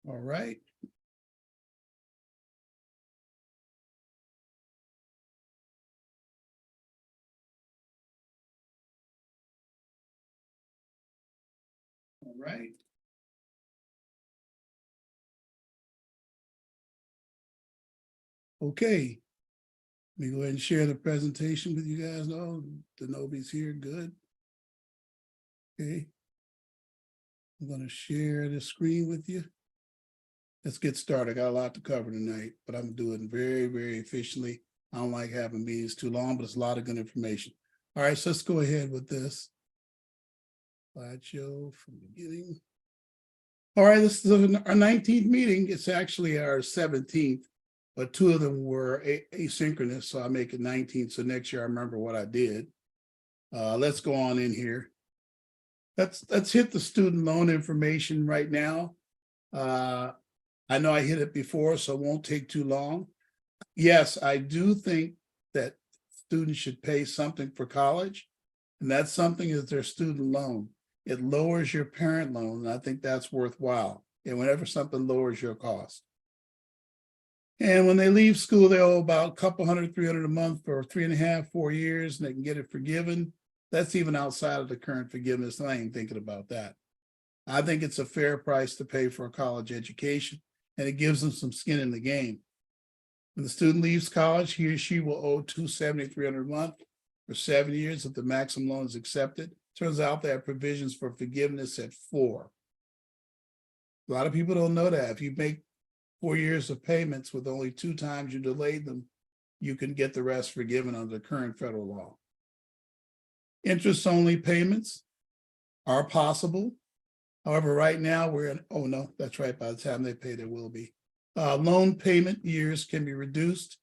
All right. All right. Okay. Let me go ahead and share the presentation with you guys. Oh, Denobi's here. Good. Okay. I'm going to share the screen with you. Let's get started. I got a lot to cover tonight, but I'm doing very, very efficiently. I don't like having meetings too long, but it's a lot of good information. All right, so let's go ahead with this. Slideshow from the beginning. All right, this is our 19th meeting. It's actually our 17th, but 2 of them were asynchronous, so I make it 19. So next year I remember what I did. Let's go on in here. Let's hit the student loan information right now. I know I hit it before, so it won't take too long. Yes, I do think that students should pay something for college, and that something is their student loan. It lowers your parent loan, and I think that's worthwhile. And whenever something lowers your cost. And when they leave school, they owe about a couple hundred, 300 a month for 3.5, 4 years, and they can get it forgiven. That's even outside of the current forgiveness. I ain't thinking about that. I think it's a fair price to pay for a college education, and it gives them some skin in the game. When the student leaves college, he or she will owe $270, $300 a month for 7 years if the maximum loan is accepted. Turns out they have provisions for forgiveness at 4. A lot of people don't know that. If you make 4 years of payments with only 2 times you delayed them, you can get the rest forgiven under the current federal law. Interest-only payments are possible. However, right now we're in, oh no, that's right, by the time they pay, there will be. Loan payment years can be reduced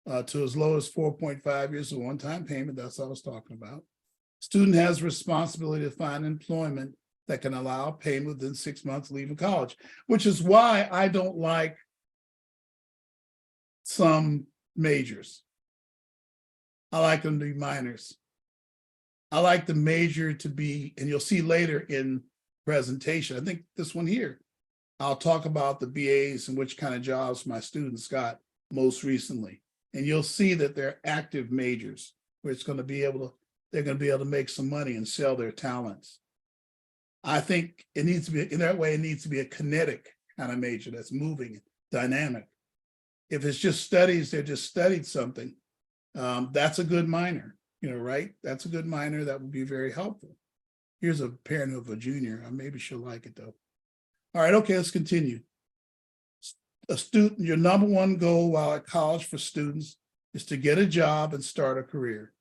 to as low as 4.5 years of one-time payment. That's what I was talking about. Student has responsibility to find employment that can allow payment within 6 months of leaving college, which is why I don't like some majors. I like them to be minors. I like the major to be, and you'll see later in presentation, I think this one here, I'll talk about the BAs and which kind of jobs my students got most recently. And you'll see that they're active majors where it's going to be able to, they're going to be able to make some money and sell their talents. I think it needs to be, in that way, it needs to be a kinetic kind of major that's moving, dynamic. If it's just studies, they just studied something, that's a good minor, right? That's a good minor that would be very helpful. Here's a parent of a junior. Maybe she'll like it though. All right, okay, let's continue. A student, your number one goal while at college for students is to get a job and start a career.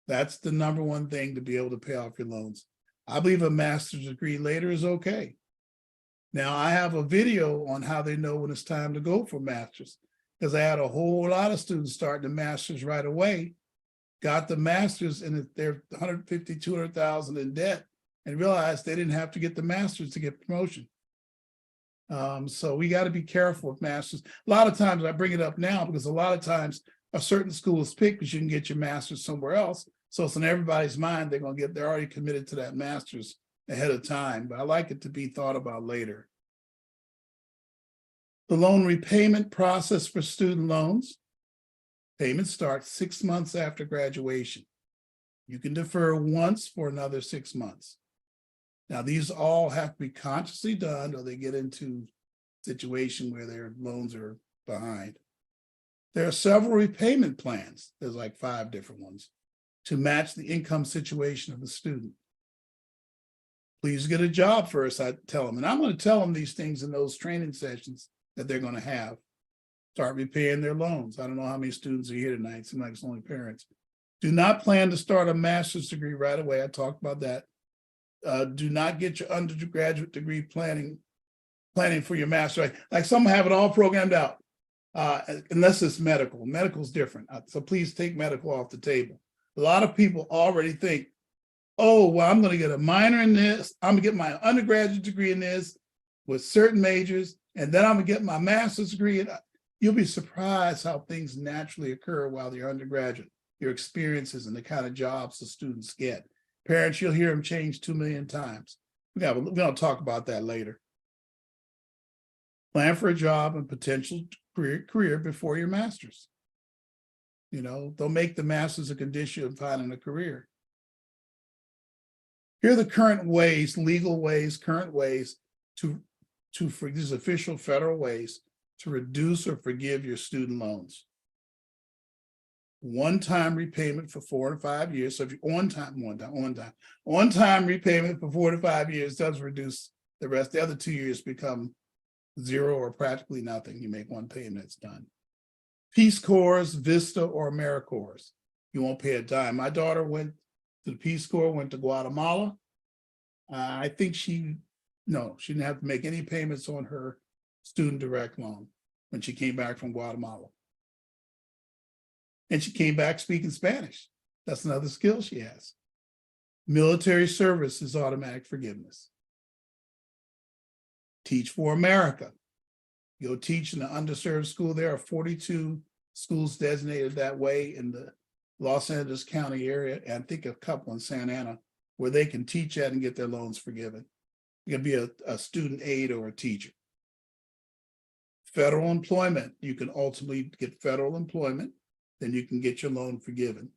That's the number one thing to be able to pay off your loans. I believe a master's degree later is okay. Now I have a video on how they know when it's time to go for master's, because I had a whole lot of students starting the master's right away, got the master's and they're 150, 200,000 in debt and realized they didn't have to get the master's to get promotion. So we got to be careful with masters. A lot of times I bring it up now because a lot of times a certain school is picked because you can get your master's somewhere else. So it's in everybody's mind, they're already committed to that master's ahead of time, but I like it to be thought about later. The loan repayment process for student loans. Payments start 6 months after graduation. You can defer once for another 6 months. Now, these all have to be consciously done or they get into a situation where their loans are behind. There are several repayment plans. There's like 5 different ones to match the income situation of the student. Please get a job first, I tell them. And I'm going to tell them these things in those training sessions that they're going to have. Start repaying their loans. I don't know how many students are here tonight. It seems like it's only parents. Do not plan to start a master's degree right away. I talked about that. Do not get your undergraduate degree planning for your master. Like some have it all programmed out, unless it's medical. Medical is different. So please take medical off the table. A lot of people already think, oh, well, I'm going to get a minor in this. I'm going to get my undergraduate degree in this with certain majors, and then I'm going to get my master's degree. You'll be surprised how things naturally occur while you're undergraduate, your experiences and the kind of jobs the students get. Parents, you'll hear them change 2 million times. We're going to talk about that later. Plan for a job and potential career before your master's. You know, don't make the master's a condition of finding a career. Here are the current ways, legal ways, current ways for these official federal ways to reduce or forgive your student loans. One-time repayment for 4 to 5 years. So if you on-time repayment for 4 to 5 years does reduce the rest. The other 2 years become zero or practically nothing. You make one payment, it's done. Peace Corps, Vista, or AmeriCorps. You won't pay a dime. My daughter went to the Peace Corps, went to Guatemala. I think she didn't have to make any payments on her student direct loan when she came back from Guatemala. And she came back speaking Spanish. That's another skill she has. Military service is automatic forgiveness. Teach for America. Go teach in an underserved school. There are 42 schools designated that way in the Los Angeles County area, and I think a couple in Santa Ana, where they can teach that and get their loans forgiven. You can be a student aide or a teacher. Federal employment. You can ultimately get federal employment, then you can get your loan forgiven.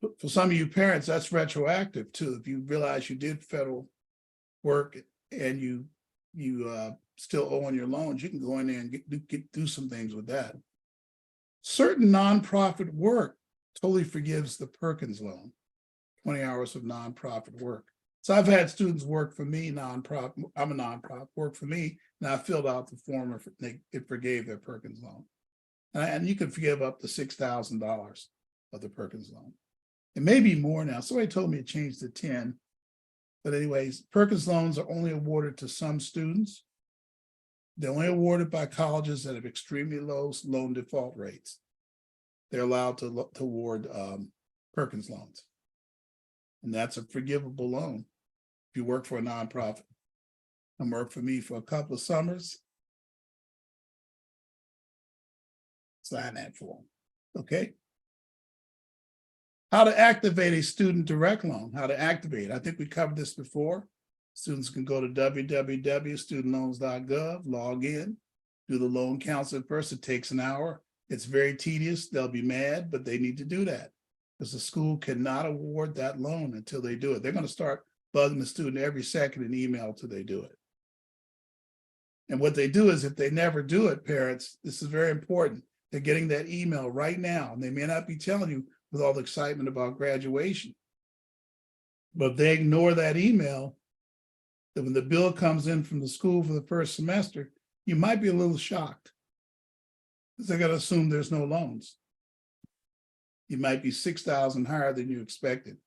But for some of you parents, that's retroactive too. If you realize you did federal work and you still owe on your loans, you can go in there and do some things with that. Certain nonprofit work totally forgives the Perkins loan, 20 hours of nonprofit work. So I've had students work for me, nonprofit, I'm a nonprofit, work for me, and I filled out the form, it forgave their Perkins loan. And you can forgive up to $6,000 of the Perkins loan. It may be more now. Somebody told me it changed to 10. But anyways, Perkins loans are only awarded to some students. They're only awarded by colleges that have extremely low loan default rates. They're allowed to award Perkins loans. And that's a forgivable loan if you work for a nonprofit. And worked for me for a couple of summers. Sign that form, okay? How to activate a student direct loan, how to activate. I think we covered this before. Students can go to www.studentloans.gov, log in, do the loan counseling first. It takes an hour. It's very tedious. They'll be mad, but they need to do that because the school cannot award that loan until they do it. They're going to start bugging the student every second in email till they do it. And what they do is if they never do it, parents, this is very important. They're getting that email right now, and they may not be telling you with all the excitement about graduation. But if they ignore that email, then when the bill comes in from the school for the first semester, you might be a little shocked because they're going to assume there's no loans. You might be $6,000 higher than you expected,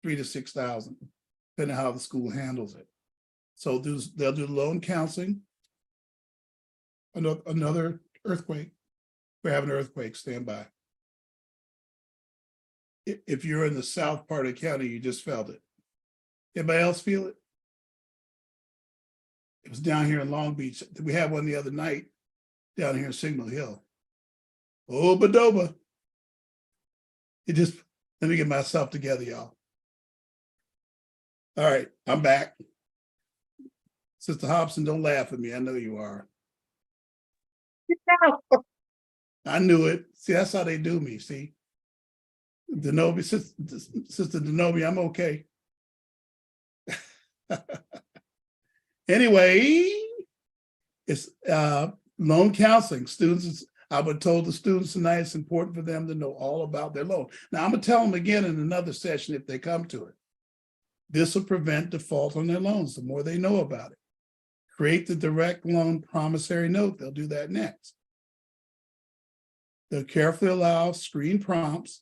$3,000 to $6,000, depending on how the school handles it. So they'll do loan counseling. Another earthquake. We're having an earthquake, stand by. If you're in the south part of the county, you just felt it. Anybody else feel it? It was down here in Long Beach. We had one the other night down here in Signal Hill. Oh, Badoba. Let me get myself together, y'all. All right, I'm back. Sister Hobson, don't laugh at me. I know you are. I knew it. See, that's how they do me, see? Denobi, Sister Denobi, I'm okay. Anyway, it's loan counseling. Students, I would told the students tonight it's important for them to know all about their loan. Now, I'm going to tell them again in another session if they come to it. This will prevent default on their loans the more they know about it. Create the direct loan promissory note. They'll do that next. They'll carefully allow screen prompts.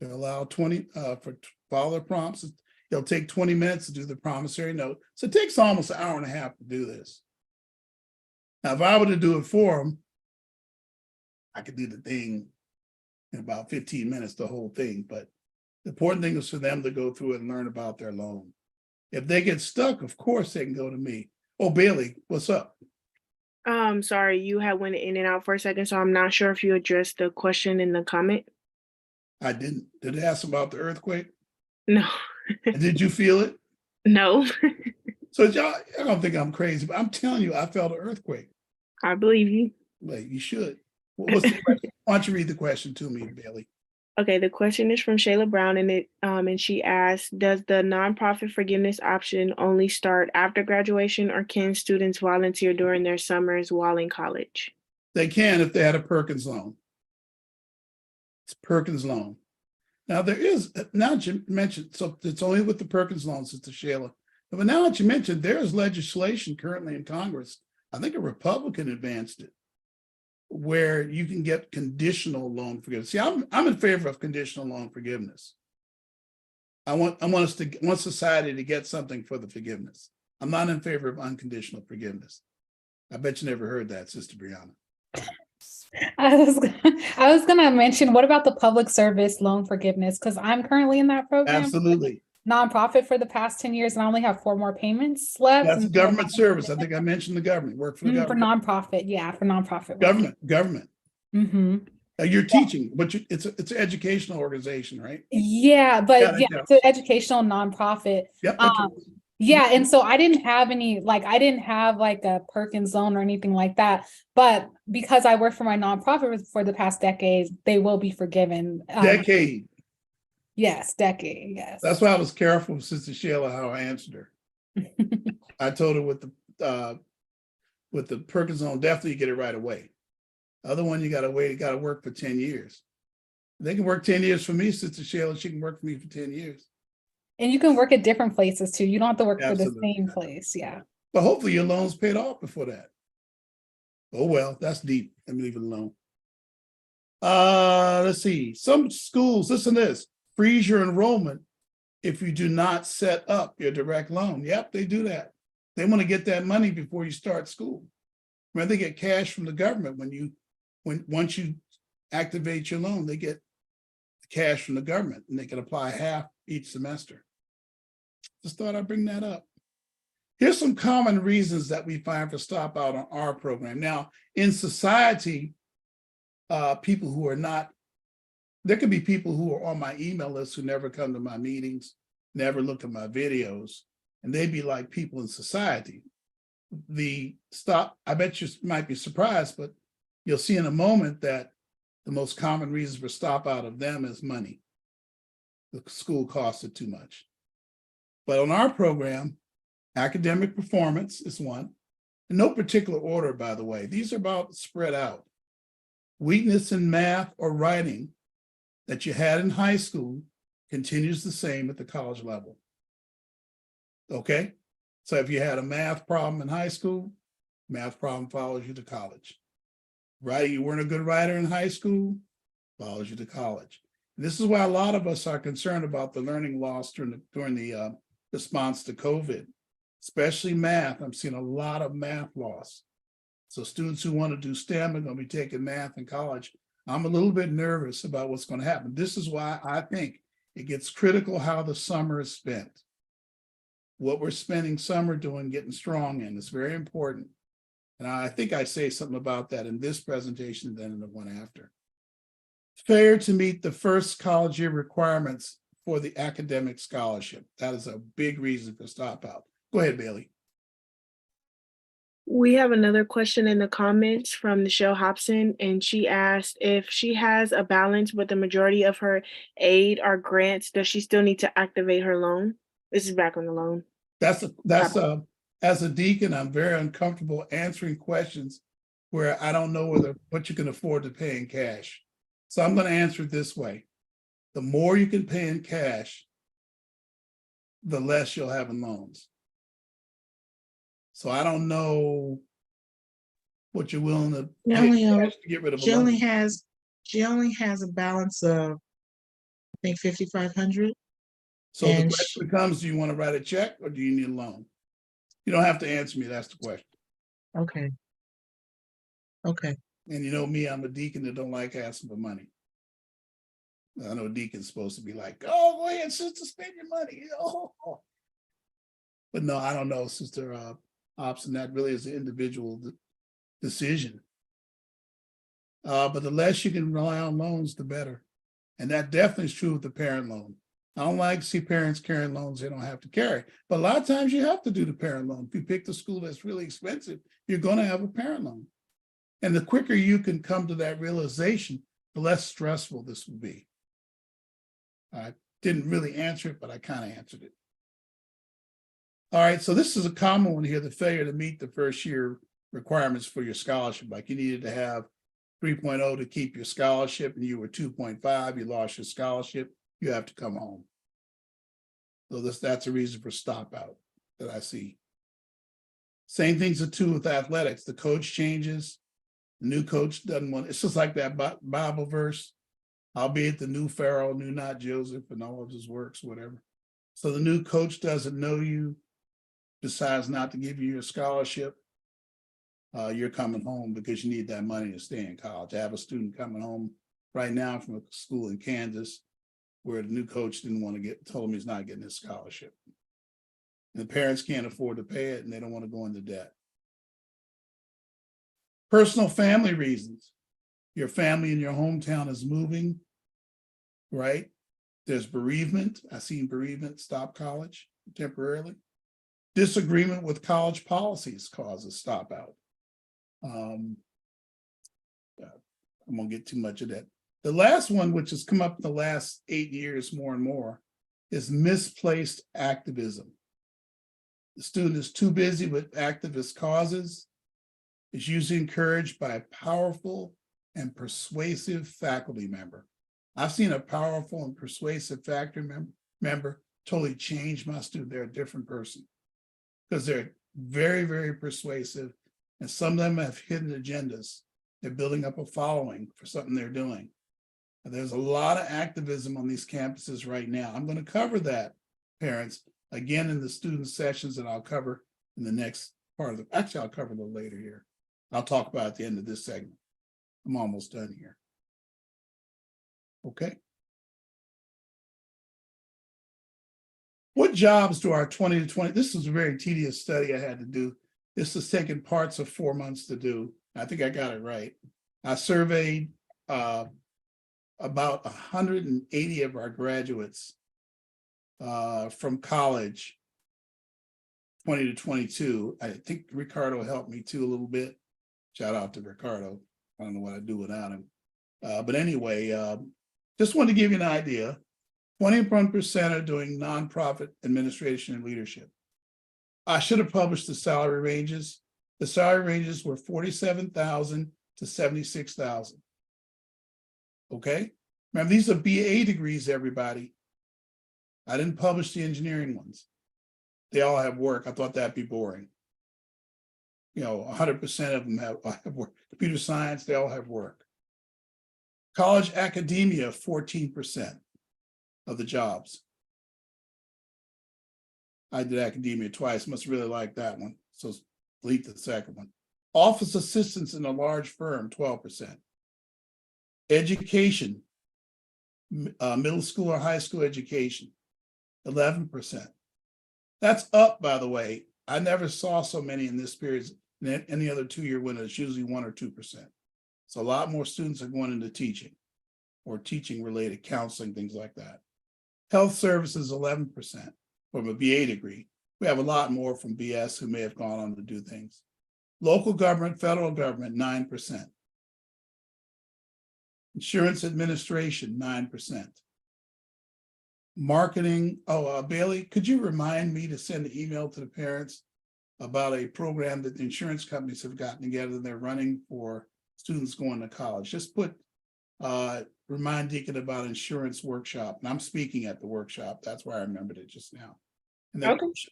They'll allow 20 for follow the prompts. It'll take 20 minutes to do the promissory note. So it takes almost an hour and a half to do this. Now, if I were to do it for them, I could do the thing in about 15 minutes, the whole thing. But the important thing is for them to go through it and learn about their loan. If they get stuck, of course they can go to me. Oh, Bailey, what's up? Sorry, you had went in and out for a second, so I'm not sure if you addressed the question in the comment. I didn't. Did they ask about the earthquake? No, And did you feel it? no. So y'all don't think I'm crazy, but I'm telling you, I felt an earthquake. I believe you. Like you should. What's the question? Why don't you read the question to me, Bailey? Okay, the question is from Shayla Brown, and she asked, does the nonprofit forgiveness option only start after graduation, or can students volunteer during their summers while in college? They can if they had a Perkins loan. It's Perkins loan. Now there is, now that you mentioned, so it's only with the Perkins loan, Sister Shayla. But now that you mentioned, there is legislation currently in Congress. I think a Republican advanced it, where you can get conditional loan forgiveness. See, I'm in favor of conditional loan forgiveness. I want society to get something for the forgiveness. I'm not in favor of unconditional forgiveness. I bet you never heard that, Sister Brianna. I was gonna mention, what about the public service loan forgiveness? Because I'm currently in that program. Absolutely. Nonprofit for the past 10 years, and I only have 4 more payments left. That's a government service. I think I mentioned the government, work for the For government. nonprofit, yeah, for nonprofit. Government. Mm-hmm. You're teaching, but it's an educational organization, right? Yeah, but yeah, Yeah. it's an educational nonprofit. Yep. Yeah, and so I didn't have like a Perkins loan or anything like that. But because I work for my nonprofit for the past decade, they will be forgiven. Decade. Yes, decade. Yes. That's why I was careful with Sister Sheila how I answered her. I told her with the Perkins loan, definitely get it right away. Other one, you gotta wait, you gotta work for 10 years. They can work 10 years for me, Sister Sheila, she can work for me for 10 years. And you can work at different places too. You don't have to work Absolutely. for the same place. Yeah. But hopefully your loan's paid off before that. Oh, well, that's deep. Let me leave it alone. Let's see. Some schools, listen to this, freeze your enrollment if you do not set up your direct loan. Yep, they do that. They want to get that money before you start school. When they get cash from the government, once you activate your loan, they get cash from the government and they can apply half each semester. Just thought I'd bring that up. Here's some common reasons that we find for stop out on our program. Now, in society, people who are not, there could be people who are on my email list who never come to my meetings, never look at my videos, and they'd be like people in society. I bet you might be surprised, but you'll see in a moment that the most common reason for stop out of them is money. The school costed too much. But on our program, academic performance is one. In no particular order, by the way. These are about spread out. Weakness in math or writing that you had in high school continues the same at the college level. Okay? So if you had a math problem in high school, math problem follows you to college. Right? You weren't a good writer in high school, follows you to college. And this is why a lot of us are concerned about the learning loss during the response to COVID, especially math. I'm seeing a lot of math loss. So students who want to do STEM are going to be taking math in college. I'm a little bit nervous about what's going to happen. This is why I think it gets critical how the summer is spent. What we're spending summer doing, getting strong in, is very important. And I think I say something about that in this presentation and then in the one after. Failure to meet the first college year requirements for the academic scholarship. That is a big reason for stop out. Go ahead, Bailey. We have another question in the comments from Nichelle Hobson, and she asked if she has a balance but the majority of her aid are grants, does she still need to activate her loan? This is back on the loan. As a deacon, I'm very uncomfortable answering questions where I don't know what you can afford to pay in cash. So I'm going to answer it this way. The more you can pay in cash, the less you'll have in loans. So I don't know what you're willing to pay in cash to get rid of a loan. She only has a balance of, I think, $5,500. So the question becomes, do you want to write a check or do you need a loan? You don't have to answer me, that's the question. Okay. And you know me, I'm a deacon that don't like asking for money. I know a deacon's supposed to be like, oh, go ahead, sister, spend your money. Oh. But no, I don't know, Sister Hobson, that really is an individual decision. But the less you can rely on loans, the better. And that definitely is true with the parent loan. I don't like to see parents carrying loans they don't have to carry. But a lot of times you have to do the parent loan. If you pick the school that's really expensive, you're going to have a parent loan. And the quicker you can come to that realization, the less stressful this will be. I didn't really answer it, but I kind of answered it. All right, so this is a common one here, the failure to meet the first year requirements for your scholarship. Like you needed to have 3.0 to keep your scholarship and you were 2.5, you lost your scholarship, you have to come home. So that's a reason for stop out that I see. Same things are true with athletics. The coach changes, the new coach doesn't want, it's just like that Bible verse, albeit the new Pharaoh knew not Joseph and all of his works, whatever. So the new coach doesn't know you, decides not to give you your scholarship. You're coming home because you need that money to stay in college. I have a student coming home right now from a school in Kansas where the new coach didn't want to told him he's not getting his scholarship. And the parents can't afford to pay it and they don't want to go into debt. Personal family reasons. Your family in your hometown is moving, right? There's bereavement. I've seen bereavement stop college temporarily. Disagreement with college policies causes stop out. I'm gonna get too much of that. The last one, which has come up in the last 8 years more and more, is misplaced activism. The student is too busy with activist causes, is usually encouraged by a powerful and persuasive faculty member. I've seen a powerful and persuasive faculty member totally change my student. They're a different person because they're very, very persuasive. And some of them have hidden agendas. They're building up a following for something they're doing. And there's a lot of activism on these campuses right now. I'm going to cover that, parents, again in the student sessions that I'll cover in the next part of actually, I'll cover a little later here. I'll talk about it at the end of this segment. I'm almost done here. Okay. What jobs do our 20 to 20? This was a very tedious study I had to do. This is taking parts of 4 months to do. I think I got it right. I surveyed about 180 of our graduates from college, 20 to 22. I think Ricardo helped me too a little bit. Shout out to Ricardo. I don't know what I'd do without him. But anyway, just wanted to give you an idea. 21% are doing nonprofit administration and leadership. I should have published the salary ranges. The salary ranges were 47,000 to 76,000. Okay. Remember, these are BA degrees, everybody. I didn't publish the engineering ones. They all have work. I thought that'd be boring. You know, 100% of them have work. Computer science, they all have work. College academia, 14% of the jobs. I did academia twice, must really like that one. So delete the second one. Office assistants in a large firm, 12%. Education, middle school or high school education, 11%. That's up, by the way. I never saw so many in this period than any other 2-year window. It's usually 1 or 2%. So a lot more students are going into teaching or teaching related counseling, things like that. Health services, 11% from a BA degree. We have a lot more from BS who may have gone on to do things. Local government, federal government, 9%. Insurance administration, 9%. Marketing, Bailey, could you remind me to send an email to the parents about a program that the insurance companies have gotten together and they're running for students going to college? Just put, remind Deacon about insurance workshop. And I'm speaking at the workshop. That's why I remembered it just now. And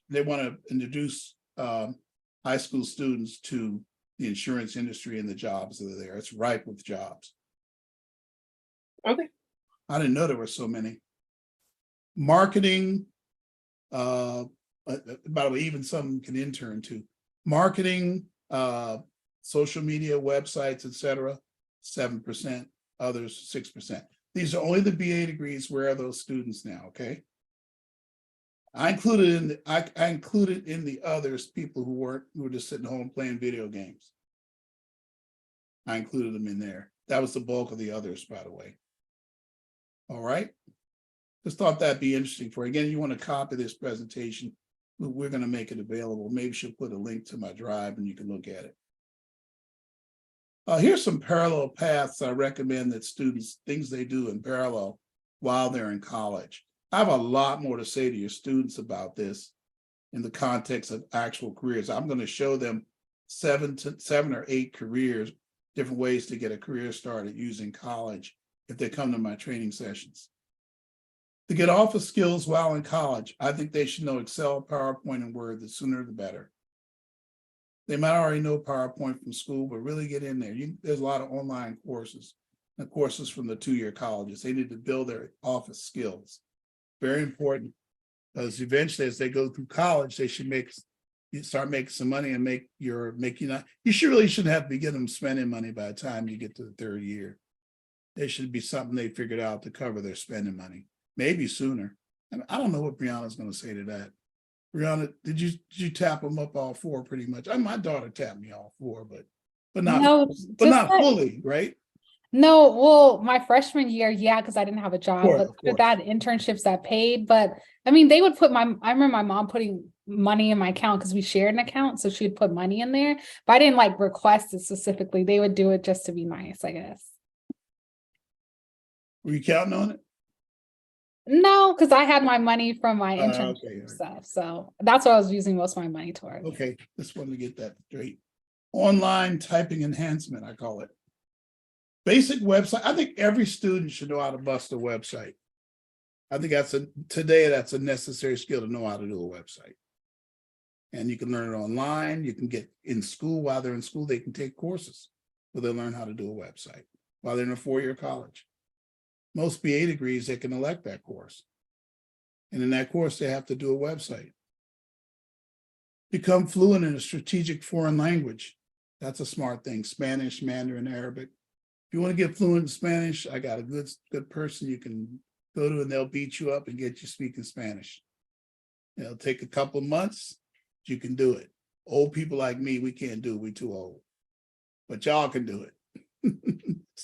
they want to introduce high school students to the insurance industry and the jobs that are there. It's ripe with jobs. Okay. I didn't know there were so many. Marketing, by the way, even some can intern too. Marketing, social media, websites, etc., 7%, others 6%. These are only the BA degrees. Where are those students now? Okay. I included in the others people who were just sitting home playing video games. I included them in there. That was the bulk of the others, by the way. All right. Just thought that'd be interesting for you. Again, you want to copy this presentation, we're going to make it available. Maybe she'll put a link to my drive and you can look at it. Here's some parallel paths I recommend that students, things they do in parallel while they're in college. I have a lot more to say to your students about this in the context of actual careers. I'm going to show them 7 or 8 careers, different ways to get a career started using college if they come to my training sessions. To get office skills while in college, I think they should know Excel, PowerPoint, and Word. The sooner the better. They might already know PowerPoint from school, but really get in there. There's a lot of online courses and courses from the 2-year colleges. They need to build their office skills. Very important, because eventually as they go through college, they should start making some money and you shouldn't have to begin them spending money by the time you get to the 3rd year. There should be something they figured out to cover their spending money, maybe sooner. And I don't know what Brianna's going to say to that. Brianna, did you tap them up all 4 pretty much? My daughter tapped me all 4, but not fully, right? No, well, my freshman year, yeah, because I didn't have a job, Of but course. after that, internships that paid. But I mean, they would I remember my mom putting money in my account because we shared an account, so she'd put money in there. But I didn't like request it specifically. They would do it just to be nice, I guess. Were you counting on it? No, because I had my money from my internship Okay. stuff, so that's what I was using most of my money towards. Okay, just wanted to get that straight. Online typing enhancement, I call it. Basic website. I think every student should know how to bust a website. I think today that's a necessary skill to know how to do a website. And you can learn it online. You can get in school. While they're in school, they can take courses where they learn how to do a website while they're in a 4-year college. Most BA degrees, they can elect that course. And in that course, they have to do a website. Become fluent in a strategic foreign language. That's a smart thing. Spanish, Mandarin, Arabic. If you want to get fluent in Spanish, I got a good person you can go to and they'll beat you up and get you speaking Spanish. It'll take a couple of months, but you can do it. Old people like me, we can't do it. We're too old. But y'all can do it.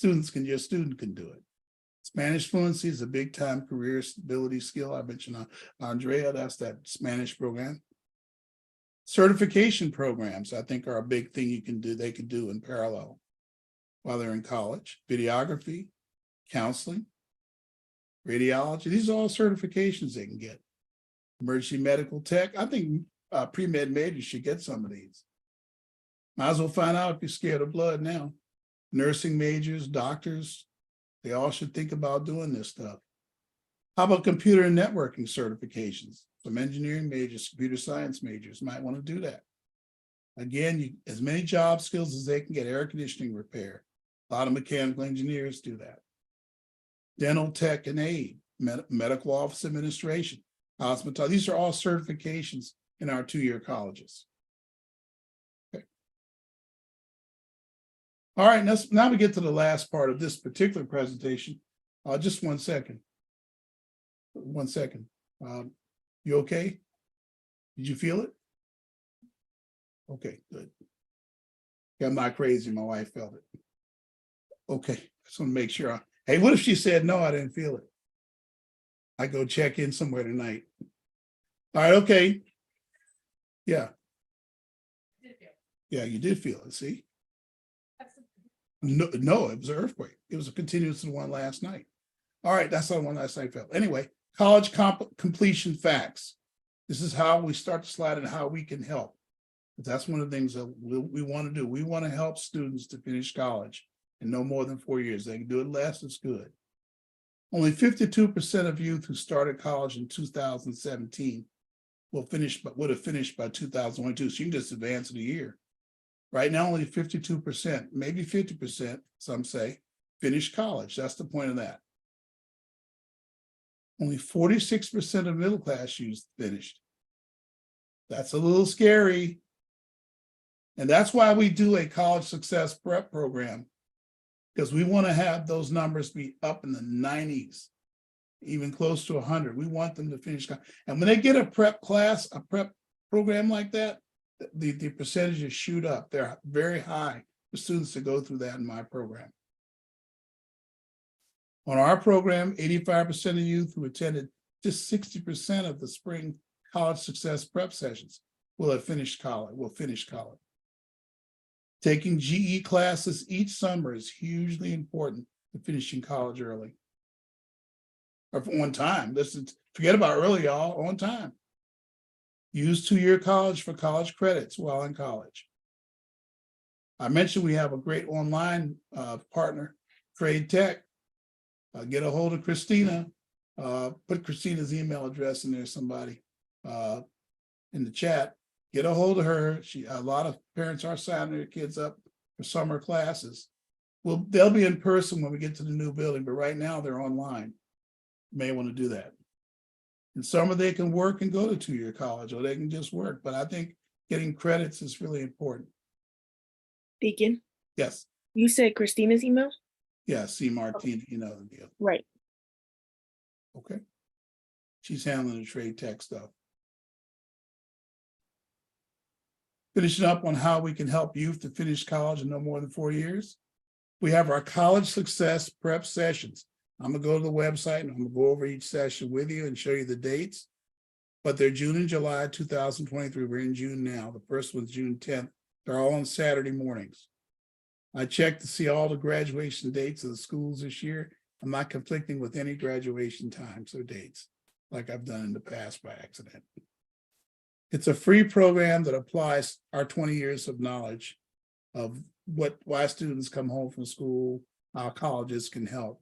Your student can do it. Spanish fluency is a big time career stability skill. I mentioned Andrea, that's that Spanish program. Certification programs, I think, are a big thing they can do in parallel while they're in college. Videography, counseling, radiology, these are all certifications they can get. Emergency medical tech, I think pre-med majors should get some of these. Might as well find out if you're scared of blood now. Nursing majors, doctors, they all should think about doing this stuff. How about computer and networking certifications? Some engineering majors, computer science majors might want to do that. Again, as many job skills as they can get. Air conditioning repair. A lot of mechanical engineers do that. Dental tech and aid, medical office administration, hospitality. These are all certifications in our 2-year colleges. Okay. All right, now we get to the last part of this particular presentation. Just 1 second. 1 second. You okay? Did you feel it? Okay, good. I'm not crazy. My wife felt it. Okay, just want to make sure. Hey, what if she said, no, I didn't feel it? I go check in somewhere tonight. All right, okay. Yeah. Yeah, you did feel it, see? No, it was an earthquake. It was a continuous one last night. All right, that's the one last night felt. Anyway, college completion facts. This is how we start to slide into how we can help. That's one of the things that we want to do. We want to help students to finish college in no more than 4 years. They can do it less, it's good. Only 52% of youth who started college in 2017 would have finished by 2022. So you can just advance it a year. Right now, only 52%, maybe 50%, some say, finish college. That's the point of that. Only 46% of middle class youth finished. That's a little scary. And that's why we do a college success prep program, because we want to have those numbers be up in the 90s, even close to 100. We want them to finish. And when they get a prep class, a prep program like that, the percentages shoot up. They're very high for students to go through that in my program. On our program, 85% of youth who attended just 60% of the spring college success prep sessions will finish college. Taking GE classes each summer is hugely important to finishing college early. Or on time. Listen, forget about early, y'all, on time. Use 2-year college for college credits while in college. I mentioned we have a great online partner, Trade Tech. Get a hold of Christina. Put Christina's email address in there, somebody in the chat. Get a hold of her. A lot of parents are signing their kids up for summer classes. Well, they'll be in person when we get to the new building, but right now they're online. You may want to do that. In summer, they can work and go to 2-year college, or they can just work. But I think getting credits is really important. Deacon, Yes. you said Christina's email? Yeah, C. Martina, you know the deal. Right. Okay. She's handling the trade tech stuff. Finishing up on how we can help youth to finish college in no more than 4 years. We have our college success prep sessions. I'm gonna go to the website and I'm gonna go over each session with you and show you the dates. But they're June and July 2023. We're in June now. The first one's June 10th. They're all on Saturday mornings. I checked to see all the graduation dates of the schools this year. I'm not conflicting with any graduation times or dates like I've done in the past by accident. It's a free program that applies our 20 years of knowledge of why students come home from school, how colleges can help.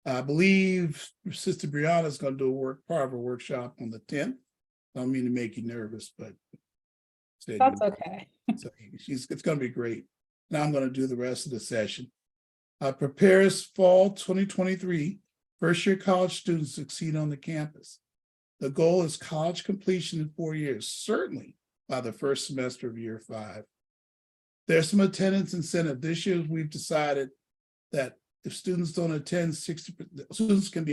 I believe Sister Brianna is going to do part of a workshop on the 10th. I don't mean to make you nervous, but That's okay. So it's going to be great. Now I'm going to do the rest of the session. Prepares fall 2023 first-year college students succeed on the campus. The goal is college completion in 4 years, certainly by the first semester of year 5. There's some attendance incentive. This year, we've decided that if students don't attend, 60% students can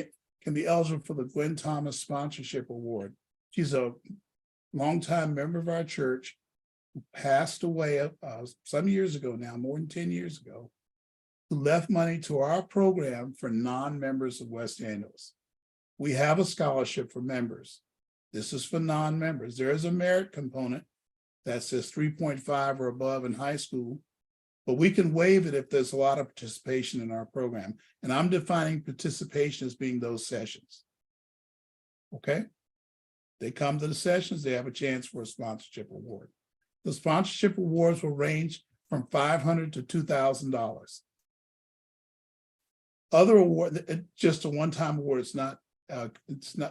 be eligible for the Gwen Thomas Sponsorship Award. She's a longtime member of our church who passed away some years ago now, more than 10 years ago, who left money to our program for non-members of West Angeles. We have a scholarship for members. This is for non-members. There is a merit component that says 3.5 or above in high school, but we can waive it if there's a lot of participation in our program. And I'm defining participation as being those sessions. Okay? They come to the sessions, they have a chance for a sponsorship award. The sponsorship awards will range from $500 to $2,000. Other award, just a one-time award. It's not.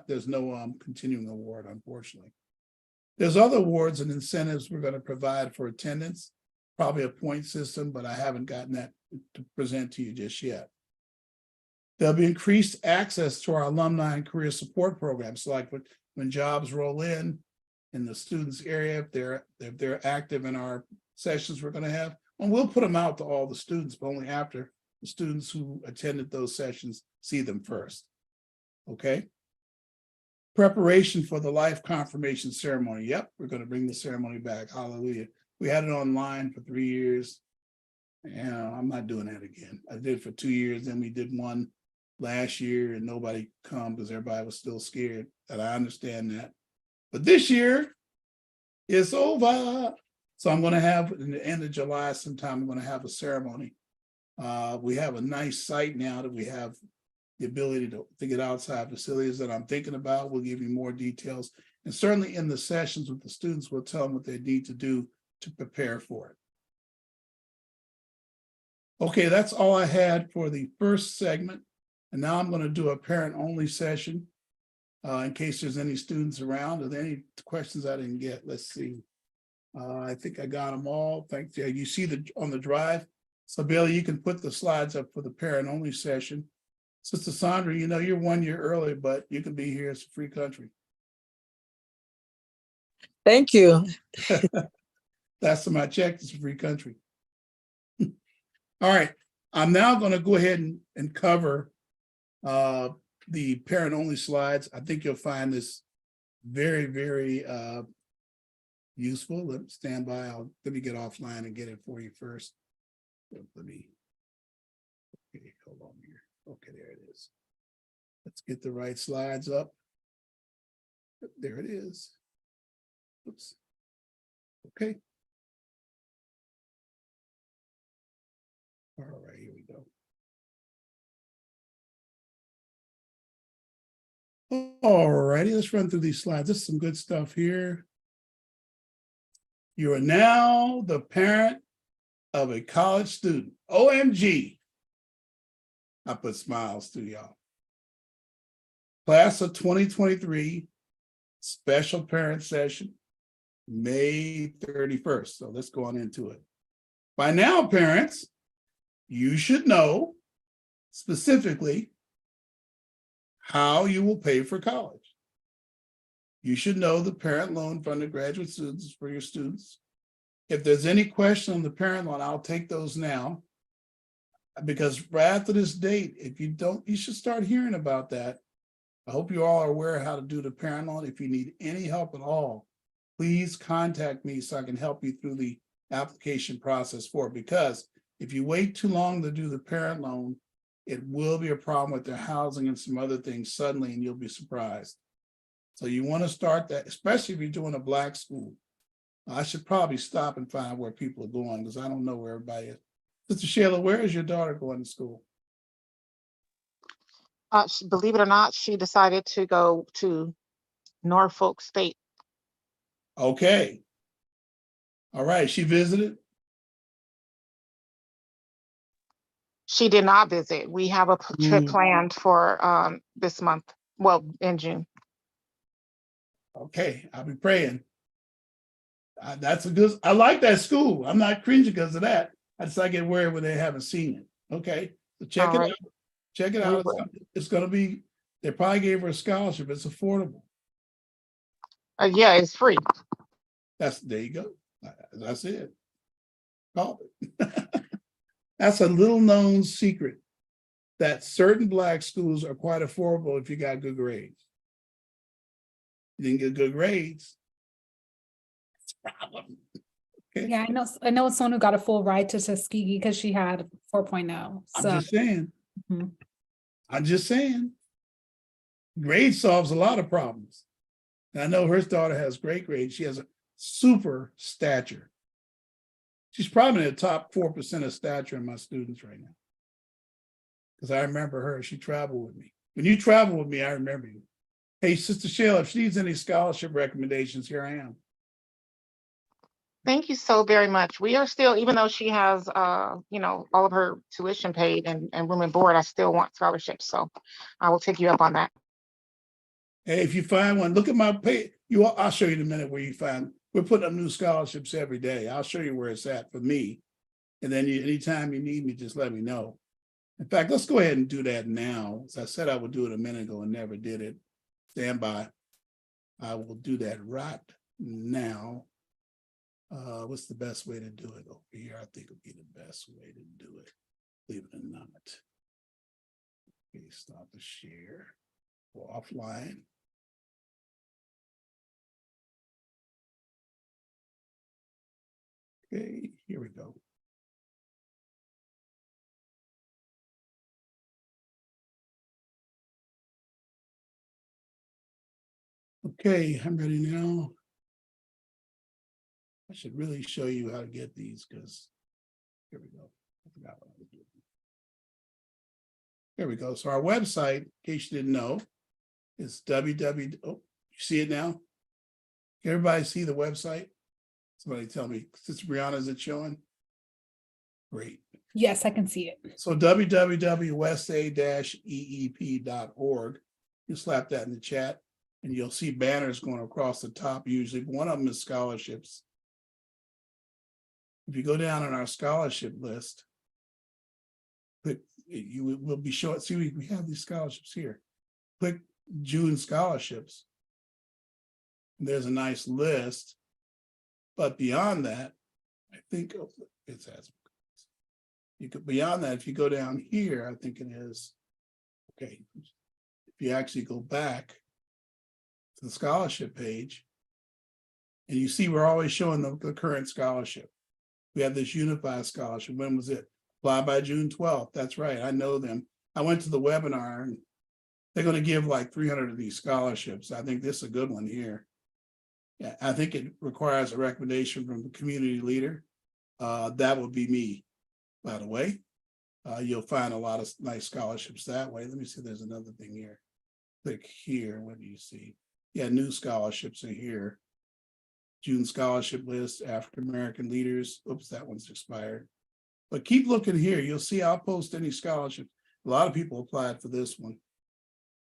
There's no continuing award, unfortunately. There's other awards and incentives we're going to provide for attendance, probably a point system, but I haven't gotten that to present to you just yet. There'll be increased access to our alumni and career support programs, like when jobs roll in the students area, if they're active in our sessions we're going to have, and we'll put them out to all the students, but only after the students who attended those sessions see them first. Okay. Preparation for the life confirmation ceremony. Yep, we're going to bring the ceremony back. Hallelujah. We had it online for 3 years. And I'm not doing that again. I did for 2 years, then we did one last year and nobody come because everybody was still scared. And I understand that. But this year, it's over. So I'm going to have, in the end of July sometime, I'm going to have a ceremony. We have a nice site now that we have the ability to get outside facilities that I'm thinking about. We'll give you more details. And certainly in the sessions with the students, we'll tell them what they need to do to prepare for it. Okay, that's all I had for the first segment. And now I'm going to do a parent-only session in case there's any students around. Are there any questions I didn't get? Let's see. I think I got them all. Thanks. Yeah, you see on the drive. So Billy, you can put the slides up for the parent-only session. Sister Sandra, you know, you're 1 year early, but you can be here. It's a free country. Thank you. That's my check. It's a free country. All right. I'm now going to go ahead and cover the parent-only slides. I think you'll find this very, very useful. Let me stand by. Let me get offline and get it for you first. Let me, okay, hold on here. Okay, there it is. Let's get the right slides up. There it is. Oops. Okay. All right, here we go. All righty, let's run through these slides. This is some good stuff here. You are now the parent of a college student. OMG. I put smiles through y'all. Class of 2023, special parent session, May 31st. So let's go on into it. By now, parents, you should know specifically how you will pay for college. You should know the parent loan for undergraduate students for your students. If there's any question on the parent loan, I'll take those now. Because right after this date, if you don't, you should start hearing about that. I hope you all are aware of how to do the parent loan. If you need any help at all, please contact me so I can help you through the application process for it. Because if you wait too long to do the parent loan, it will be a problem with their housing and some other things suddenly, and you'll be surprised. So you want to start that, especially if you're doing a Black school. I should probably stop and find out where people are going because I don't know where everybody is. Sister Sheila, where is your daughter going to school? Believe it or not, she decided to go to Norfolk State. Okay. All right, she visited? She did not visit. We have a trip planned for this month, well, in June. Okay, I'll be praying. That's a good, I like that school. I'm not cringing because of that. I just I get worried when they haven't seen it. Okay, so check it out. Check it out. It's going to be, they probably gave her a scholarship. It's affordable. Yeah, it's free. There you go. That's it. Call it. That's a little known secret that certain Black schools are quite affordable if you got good grades. You didn't get good grades, it's a problem. Okay. Yeah, I know someone who got a full ride to Tuskegee because she had 4.0. So I'm just saying. Mhm. I'm just saying. Grade solves a lot of problems. And I know her daughter has great grades. She has a super stature. She's probably in the top 4% of stature in my students right now. Because I remember her, she traveled with me. When you travel with me, I remember you. Hey, Sister Sheila, if she needs any scholarship recommendations, here I am. Thank you so very much. We are still, even though she has, you know, all of her tuition paid and room and board, I still want scholarships. So I will take you up on that. Hey, if you find one, look at my page. I'll show you in a minute where you find. We're putting up new scholarships every day. I'll show you where it's at for me. And then anytime you need me, just let me know. In fact, let's go ahead and do that now. As I said I would do it a minute ago and never did it. Stand by. I will do that right now. What's the best way to do it over here? I think would be the best way to do it. Believe it or not. Okay, stop the share. Go offline. Okay, here we go. Okay, I'm ready now. I should really show you how to get these because here we go. I forgot what I was doing. There we go. So our website, in case you didn't know, is www. Oh, you see it now? Can everybody see the website? Somebody tell me, Sister Brianna, is it showing? Great. Yes, I can see it. So www.westa-eep.org. You slap that in the chat and you'll see banners going across the top usually. One of them is scholarships. If you go down on our scholarship list, you will be showing, see, we have these scholarships here. Click June scholarships. There's a nice list. But beyond that, I think it says, you could, beyond that, if you go down here, I think it is, okay, if you actually go back to the scholarship page, and you see we're always showing the current scholarship. We have this unified scholarship. When was it? Applied by June 12th. That's right. I know them. I went to the webinar and they're going to give like 300 of these scholarships. I think this is a good one here. Yeah, I think it requires a recommendation from the community leader. That would be me, by the way. You'll find a lot of nice scholarships that way. Let me see, there's another thing here. Click here, what do you see? Yeah, new scholarships are here. June scholarship list, African-American leaders. Oops, that one's expired. But keep looking here. You'll see I'll post any scholarship. A lot of people applied for this one.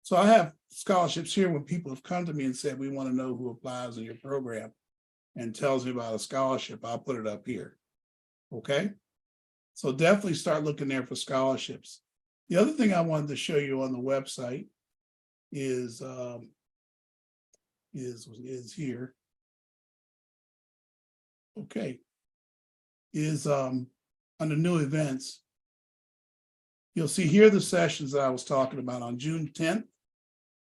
So I have scholarships here when people have come to me and said, we want to know who applies in your program and tells me about a scholarship. I'll put it up here. Okay. So definitely start looking there for scholarships. The other thing I wanted to show you on the website is here. Okay. Is under new events. You'll see here the sessions that I was talking about. On June 10th,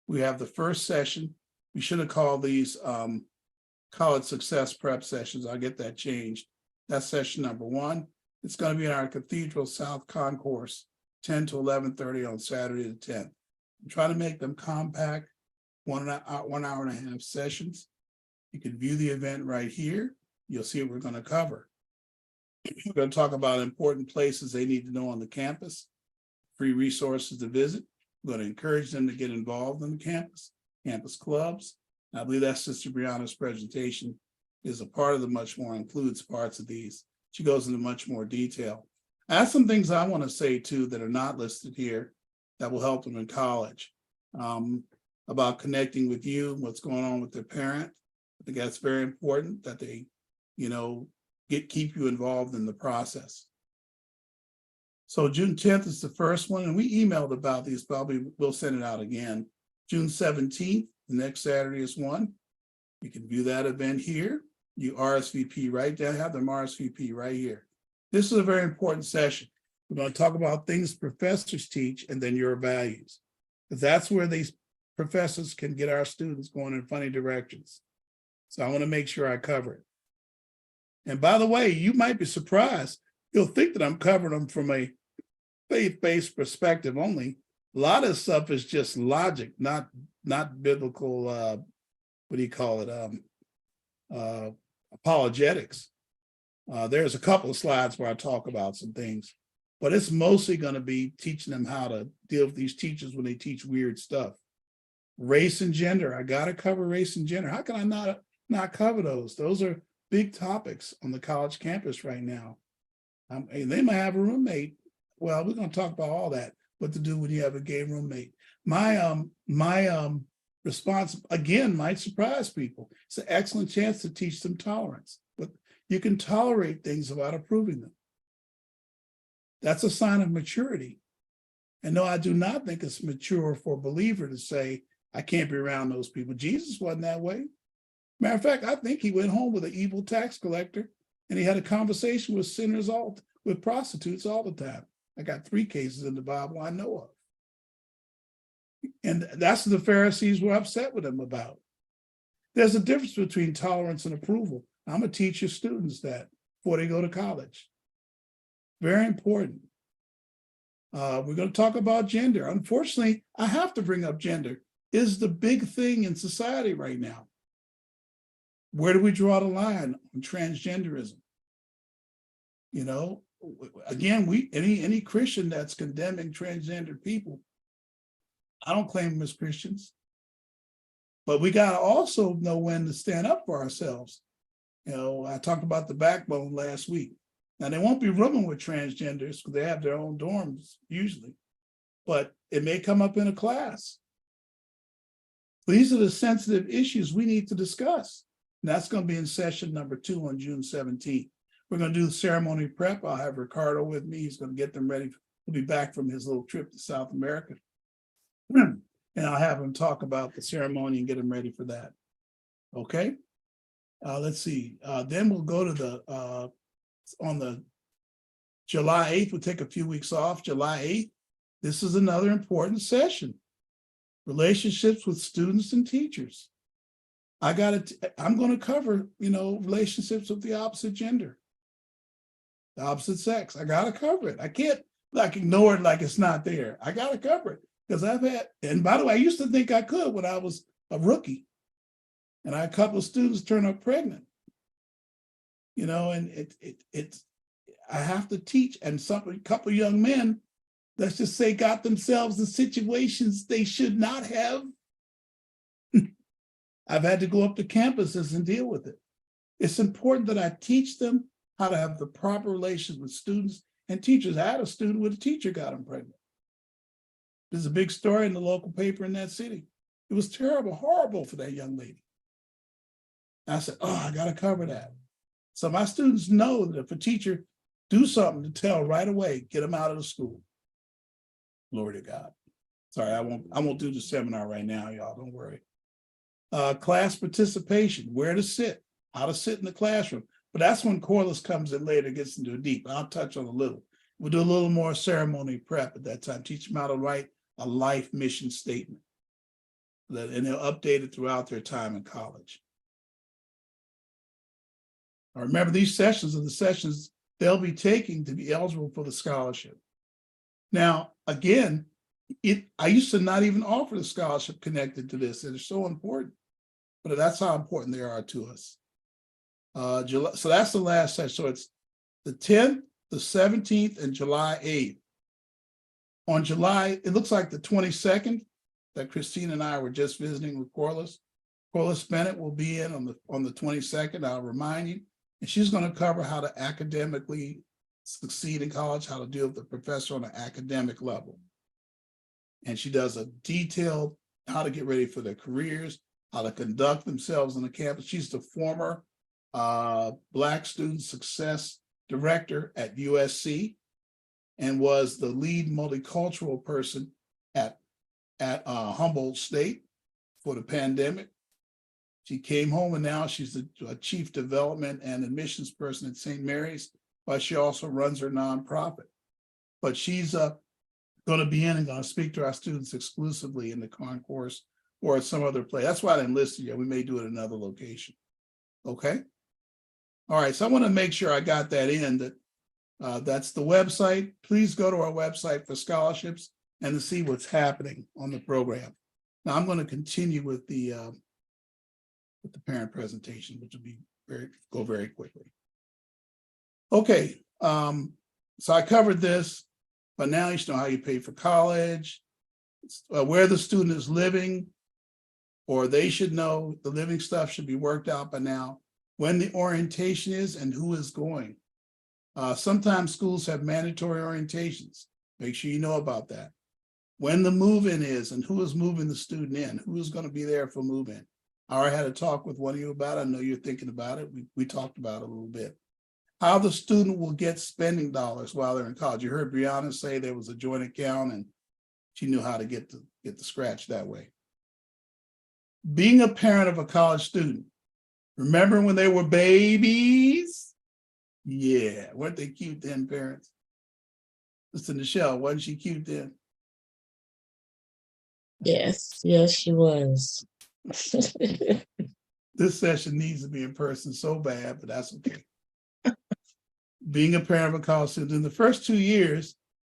we have the first session. We should have called these college success prep sessions. I'll get that changed. That's session number 1. It's going to be in our Cathedral South Concourse, 10 to 11:30 on Saturday the 10th. I'm trying to make them compact, 1 hour and a half sessions. You can view the event right here. You'll see what we're going to cover. We're going to talk about important places they need to know on the campus, free resources to visit. We're going to encourage them to get involved in the campus clubs. And I believe that's Sister Brianna's presentation is a part of the much more includes parts of these. She goes into much more detail. I have some things I want to say too that are not listed here that will help them in college, about connecting with you, what's going on with their parent. I think that's very important that they, keep you involved in the process. So June 10th is the first one, and we emailed about these, probably we'll send it out again. June 17th, the next Saturday is one. You can view that event here. You RSVP right there, have them RSVP right here. This is a very important session. We're going to talk about things professors teach and then your values. Because that's where these professors can get our students going in funny directions. So I want to make sure I cover it. And by the way, you might be surprised. You'll think that I'm covering them from a faith-based perspective only. A lot of stuff is just logic, not biblical, apologetics. There's a couple of slides where I talk about some things, but it's mostly going to be teaching them how to deal with these teachers when they teach weird stuff. Race and gender, I got to cover race and gender. How can I not cover those? Those are big topics on the college campus right now. They might have a roommate. Well, we're going to talk about all that, what to do when you have a gay roommate. My response, again, might surprise people. It's an excellent chance to teach them tolerance, but you can tolerate things without approving them. That's a sign of maturity. And no, I do not think it's mature for a believer to say, I can't be around those people. Jesus wasn't that way. Matter of fact, I think he went home with an evil tax collector and he had a conversation with sinners, with prostitutes all the time. I got 3 cases in the Bible I know of. And that's what the Pharisees were upset with him about. There's a difference between tolerance and approval. I'm going to teach your students that before they go to college. Very important. We're going to talk about gender. Unfortunately, I have to bring up gender. It is the big thing in society right now. Where do we draw the line on transgenderism? Again, any Christian that's condemning transgender people, I don't claim them as Christians, but we got to also know when to stand up for ourselves. I talked about the backbone last week. Now, they won't be rooming with transgenders because they have their own dorms usually, but it may come up in a class. These are the sensitive issues we need to discuss. And that's going to be in session number 2 on June 17th. We're going to do the ceremony prep. I'll have Ricardo with me. He's going to get them ready. He'll be back from his little trip to South America. And I'll have him talk about the ceremony and get them ready for that. Okay. Let's see. Then we'll go to on the July 8th, we'll take a few weeks off. July 8th, this is another important session. Relationships with students and teachers. I'm going to cover, relationships with the opposite gender, the opposite sex. I got to cover it. I can't like ignore it like it's not there. I got to cover it because I've had, and by the way, I used to think I could when I was a rookie. And I had a couple of students turn up pregnant. You know, and it's, I have to teach, and a couple of young men, let's just say, got themselves in situations they should not have. I've had to go up to campuses and deal with it. It's important that I teach them how to have the proper relations with students and teachers. I had a student with a teacher got him pregnant. There's a big story in the local paper in that city. It was terrible, horrible for that young lady. I said, oh, I got to cover that. So my students know that if a teacher do something to tell right away, get them out of the school. Glory to God. Sorry, I won't do the seminar right now, y'all. Don't worry. Class participation, where to sit, how to sit in the classroom. But that's when Corliss comes in later, gets into it deep. I'll touch on a little. We'll do a little more ceremony prep at that time. Teach them how to write a life mission statement. And they'll update it throughout their time in college. Now remember, these sessions are the sessions they'll be taking to be eligible for the scholarship. Now, again, I used to not even offer the scholarship connected to this. It is so important, but that's how important they are to us. July, so that's the last session. So it's the 10th, the 17th, and July 8th. On July, it looks like the 22nd that Christine and I were just visiting with Corliss. Corliss Bennett will be in on the 22nd, I'll remind you. And she's going to cover how to academically succeed in college, how to deal with the professor on an academic level. And she does a detailed how to get ready for their careers, how to conduct themselves on the campus. She's the former Black Student Success Director at USC and was the lead multicultural person at Humboldt State for the pandemic. She came home and now she's the chief development and admissions person at St. Mary's, but she also runs her nonprofit. But she's going to be in and going to speak to our students exclusively in the concourse or at some other place. That's why I didn't list it yet. We may do it in another location. Okay. All right. So I want to make sure I got that in. That's the website. Please go to our website for scholarships and to see what's happening on the program. Now I'm going to continue with the parent presentation, which will be go very quickly. Okay, so I covered this, but now you should know how you pay for college, where the student is living, or they should know the living stuff should be worked out by now, when the orientation is and who is going. Sometimes schools have mandatory orientations. Make sure you know about that. When the move-in is and who is moving the student in, who is going to be there for move-in. I already had a talk with one of you about it. I know you're thinking about it. We talked about it a little bit. How the student will get spending dollars while they're in college. You heard Brianna say there was a joint account and she knew how to get the scratch that way. Being a parent of a college student, remember when they were babies? Yeah, weren't they cute then, parents? Mr. Nichelle, wasn't she cute then? Yes, she was. This session needs to be in person so bad, but that's okay. Being a parent of a college student, in the first 2 years,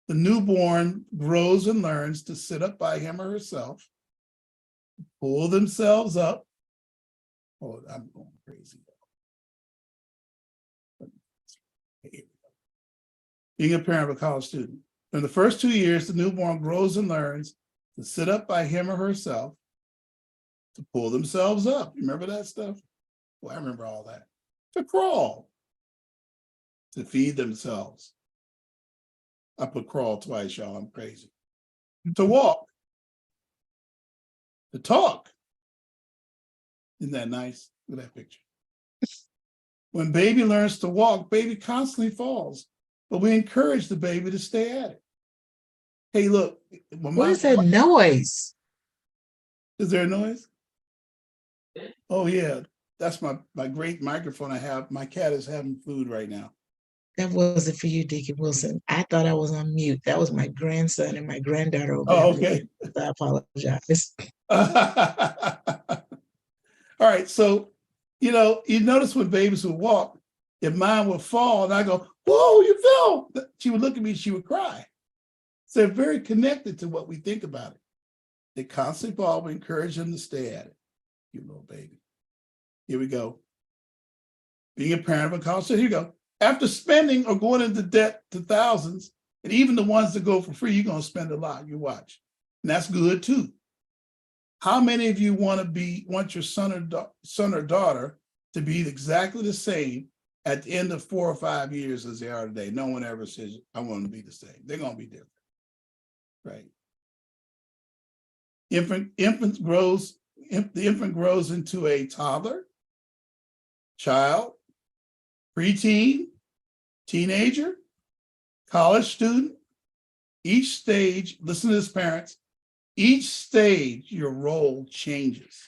the newborn grows and learns to sit up by him or herself, pull themselves up. Oh, I'm going crazy. Being a parent of a college student. In the first 2 years, the newborn grows and learns to sit up by him or herself, to pull themselves up. Remember that stuff? Well, I remember all that. To crawl, to feed themselves. I put crawl twice, y'all. I'm crazy. To walk, to talk. Isn't that nice? Look at that picture. When baby learns to walk, baby constantly falls, but we encourage the baby to stay at it. Hey, look. What is that noise? Is there a noise? Oh yeah, that's my great microphone I have. My cat is having food right now. That wasn't for you, Deacon Wilson. I thought I was on mute. That was my grandson and my granddaughter over there. Oh, okay. I apologize. All right, so you notice when babies would walk, if mine would fall and I go, whoa, you fell, she would look at me, she would cry. So they're very connected to what we think about it. They constantly evolve, we encourage them to stay at it. You little baby. Here we go. Being a parent of a college, so here you go. After spending or going into debt to thousands, and even the ones that go for free, you're going to spend a lot. You watch. And that's good too. How many of you want your son or daughter to be exactly the same at the end of 4 or 5 years as they are today? No one ever says, I want them to be the same. They're going to be different, right? The infant grows into a toddler, child, preteen, teenager, college student. Each stage, listen to this, parents, each stage your role changes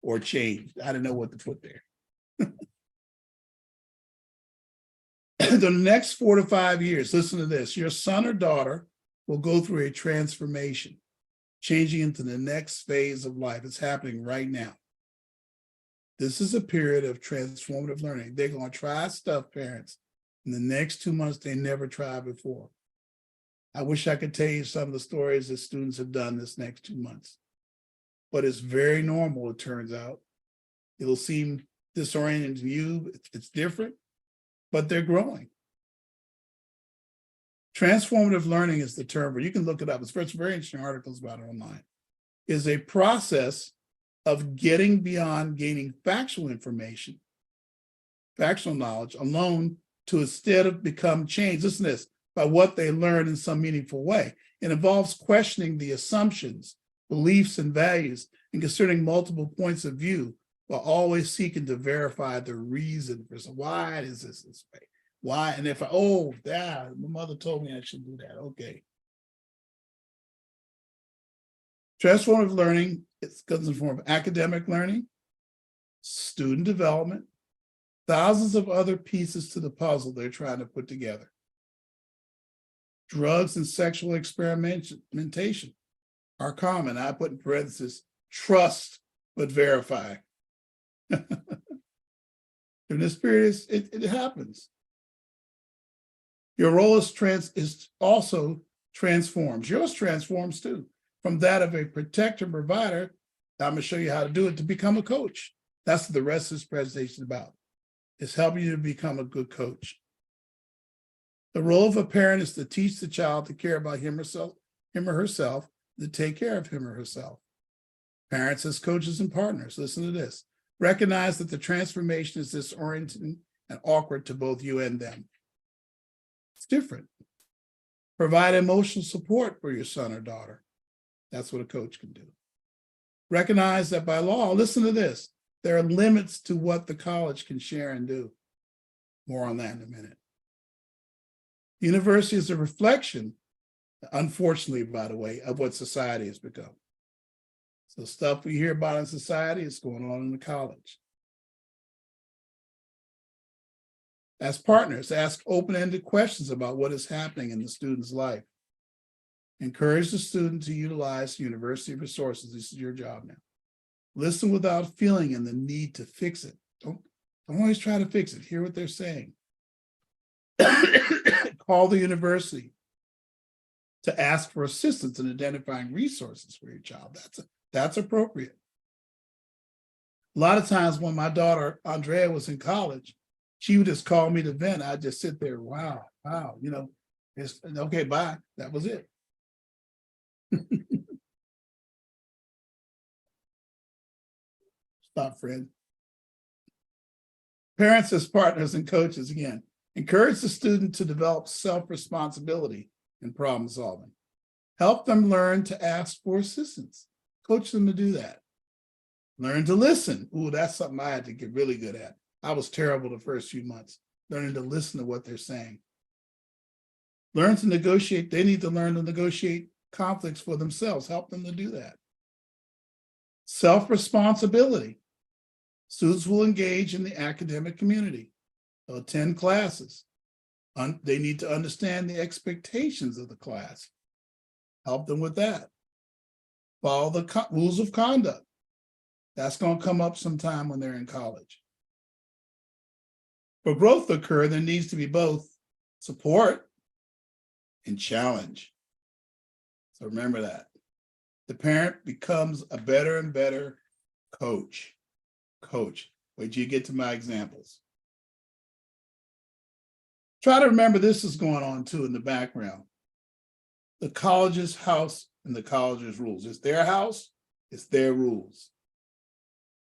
or changed. I didn't know what to put there. The next 4 to 5 years, listen to this, your son or daughter will go through a transformation, changing into the next phase of life. It's happening right now. This is a period of transformative learning. They're going to try stuff, parents, in the next 2 months they never tried before. I wish I could tell you some of the stories that students have done this next 2 months, but it's very normal, it turns out. It'll seem disorienting to you. It's different, but they're growing. Transformative learning is the term, but you can look it up. It's very interesting articles about it online. Is a process of getting beyond gaining factual information, factual knowledge alone to instead of become changed, listen to this, by what they learn in some meaningful way. It involves questioning the assumptions, beliefs, and values, and considering multiple points of view while always seeking to verify the reason for why is this way? Why? And if my mother told me I should do that. Okay. Transformative learning, it comes in the form of academic learning, student development, thousands of other pieces to the puzzle they're trying to put together. Drugs and sexual experimentation are common. I put in parentheses, trust but verify. In this period, it happens. Your role is also transforms. Yours transforms too. From that of a protector provider, I'm going to show you how to do it, to become a coach. That's what the rest of this presentation is about. It's helping you to become a good coach. The role of a parent is to teach the child to care about him or herself, to take care of him or herself. Parents as coaches and partners, listen to this. Recognize that the transformation is disorienting and awkward to both you and them. It's different. Provide emotional support for your son or daughter. That's what a coach can do. Recognize that by law, listen to this, there are limits to what the college can share and do. More on that in a minute. University is a reflection, unfortunately, by the way, of what society has become. So stuff we hear about in society is going on in the college. As partners, ask open-ended questions about what is happening in the student's life. Encourage the student to utilize university resources. This is your job now. Listen without feeling and the need to fix it. Don't always try to fix it. Hear what they're saying. Call the university to ask for assistance in identifying resources for your child. That's appropriate. A lot of times when my daughter, Andrea, was in college, she would just call me to vent. I'd just sit there, wow, it's okay, bye. That was it. Stop, friend. Parents as partners and coaches, again, encourage the student to develop self-responsibility in problem solving. Help them learn to ask for assistance. Coach them to do that. Learn to listen. Ooh, that's something I had to get really good at. I was terrible the first few months, learning to listen to what they're saying. Learn to negotiate. They need to learn to negotiate conflicts for themselves. Help them to do that. Self-responsibility. Students will engage in the academic community. They'll attend classes. They need to understand the expectations of the class. Help them with that. Follow the rules of conduct. That's going to come up sometime when they're in college. For growth to occur, there needs to be both support and challenge. So remember that. The parent becomes a better and better coach. Wait till you get to my examples. Try to remember this is going on too in the background. The college's house and the college's rules. It's their house, it's their rules.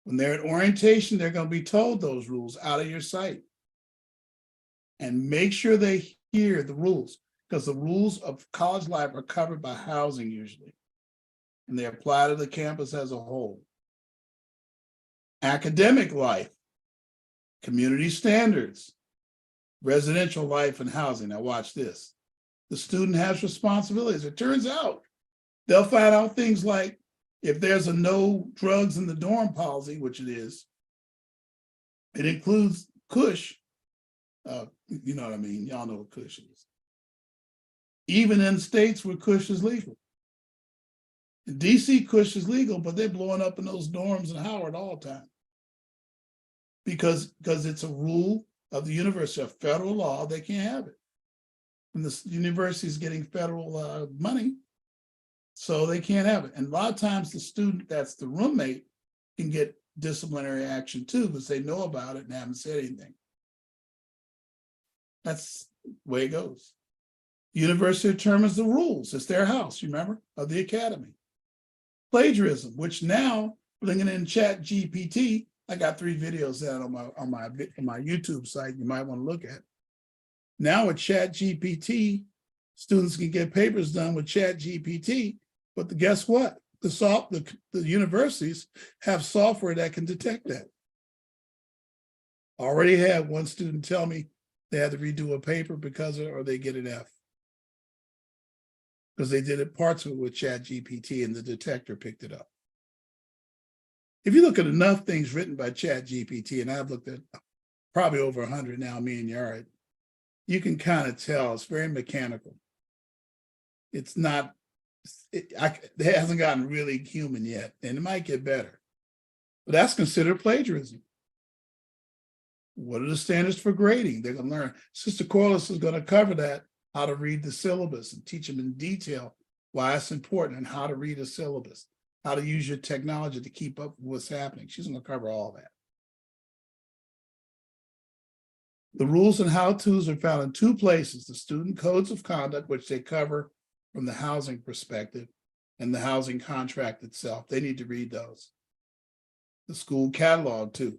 When they're at orientation, they're going to be told those rules out of your sight. And make sure they hear the rules, because the rules of college life are covered by housing usually, and they apply to the campus as a whole. Academic life, community standards, residential life and housing. Now watch this. The student has responsibilities. It turns out they'll find out things like if there's a no drugs in the dorm policy, which it is, it includes Kush. You know what I mean? Y'all know what Kush is. Even in states where Kush is legal. In DC, Kush is legal, but they're blowing up in those dorms in Howard all the time. Because it's a rule of the university, a federal law, they can't have it. And the university is getting federal money, so they can't have it. And a lot of times the student that's the roommate can get disciplinary action too, because they know about it and haven't said anything. That's the way it goes. The university determines the rules. It's their house, you remember, of the academy. Plagiarism, which now, bringing in ChatGPT, I got 3 videos out on my YouTube site you might want to look at. Now with ChatGPT, students can get papers done with ChatGPT, but guess what? The universities have software that can detect that. Already had one student tell me they had to redo a paper because of it, or they get an F. Because they did it parts of it with ChatGPT and the detector picked it up. If you look at enough things written by ChatGPT, and I've looked at probably over 100 now, me and Yard, you can kind of tell it's very mechanical. It's not, it hasn't gotten really human yet, and it might get better. But that's considered plagiarism. What are the standards for grading? They're going to learn. Sister Corliss is going to cover that, how to read the syllabus and teach them in detail why it's important and how to read a syllabus, how to use your technology to keep up with what's happening. She's going to cover all that. The rules and how-tos are found in 2 places, the student codes of conduct, which they cover from the housing perspective, and the housing contract itself. They need to read those. The school catalog too.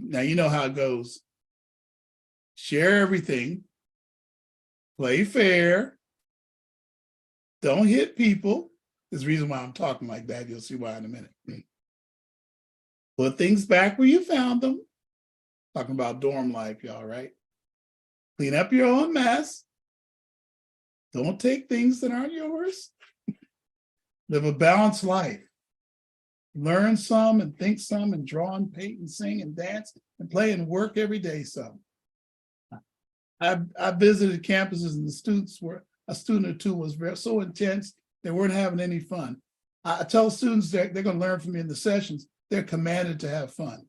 Now, you know how it goes. Share everything, play fair, don't hit people. There's a reason why I'm talking like that. You'll see why in a minute. Put things back where you found them. Talking about dorm life, y'all, right? Clean up your own mess. Don't take things that aren't yours. Live a balanced life. Learn some and think some and draw and paint and sing and dance and play and work every day some. I visited campuses and the students were, a student or two was so intense, they weren't having any fun. I tell students that they're going to learn from me in the sessions, they're commanded to have fun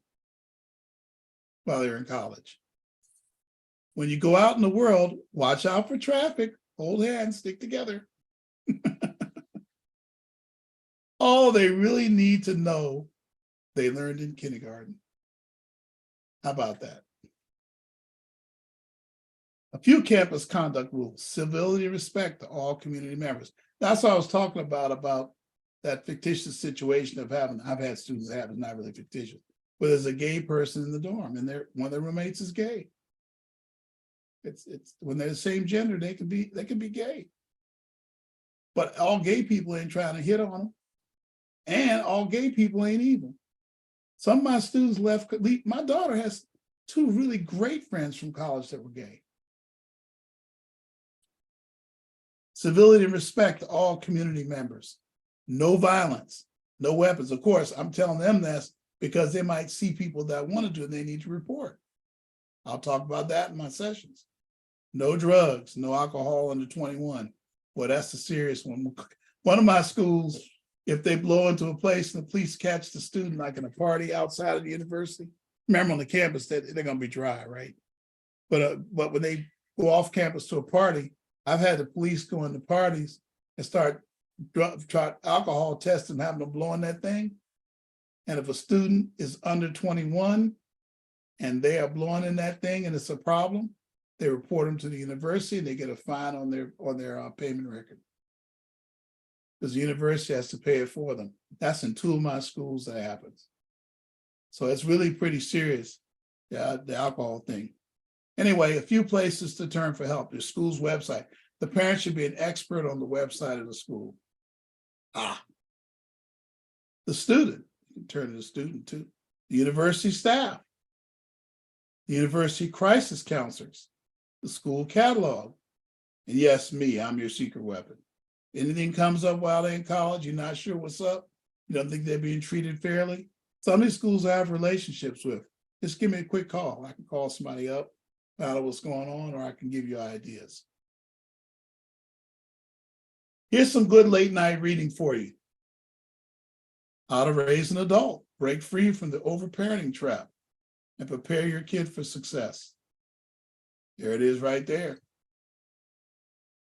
while they're in college. When you go out in the world, watch out for traffic, hold hands, stick together. All they really need to know, they learned in kindergarten. How about that? A few campus conduct rules: civility and respect to all community members. That's what I was talking about that fictitious situation of having, I've had students have, it's not really fictitious, but there's a gay person in the dorm and one of their roommates is gay. It's when they're the same gender, they can be gay. But all gay people ain't trying to hit on them. And all gay people ain't evil. Some of my students left. My daughter has 2 really great friends from college that were gay. Civility and respect to all community members. No violence, no weapons. Of course, I'm telling them this because they might see people that want to do it and they need to report. I'll talk about that in my sessions. No drugs, no alcohol under 21. Well, that's the serious one. One of my schools, if they blow into a place and the police catch the student, like in a party outside of the university, remember on the campus that they're going to be dry, right? But when they go off campus to a party, I've had the police go into parties and start alcohol testing, having them blowing that thing. And if a student is under 21 and they are blowing in that thing and it's a problem, they report them to the university and they get a fine on their payment record. Because the university has to pay it for them. That's in 2 of my schools that happens. So it's really pretty serious, the alcohol thing. Anyway, a few places to turn for help. Your school's website. The parent should be an expert on the website of the school. The student, you can turn to the student too. The university staff, the university crisis counselors, the school catalog. And yes, me, I'm your secret weapon. Anything comes up while they're in college, you're not sure what's up, you don't think they're being treated fairly. Some of these schools I have relationships with. Just give me a quick call. I can call somebody up, find out what's going on, or I can give you ideas. Here's some good late night reading for you. How to Raise an Adult, break free from the overparenting trap, and prepare your kid for success. There it is right there.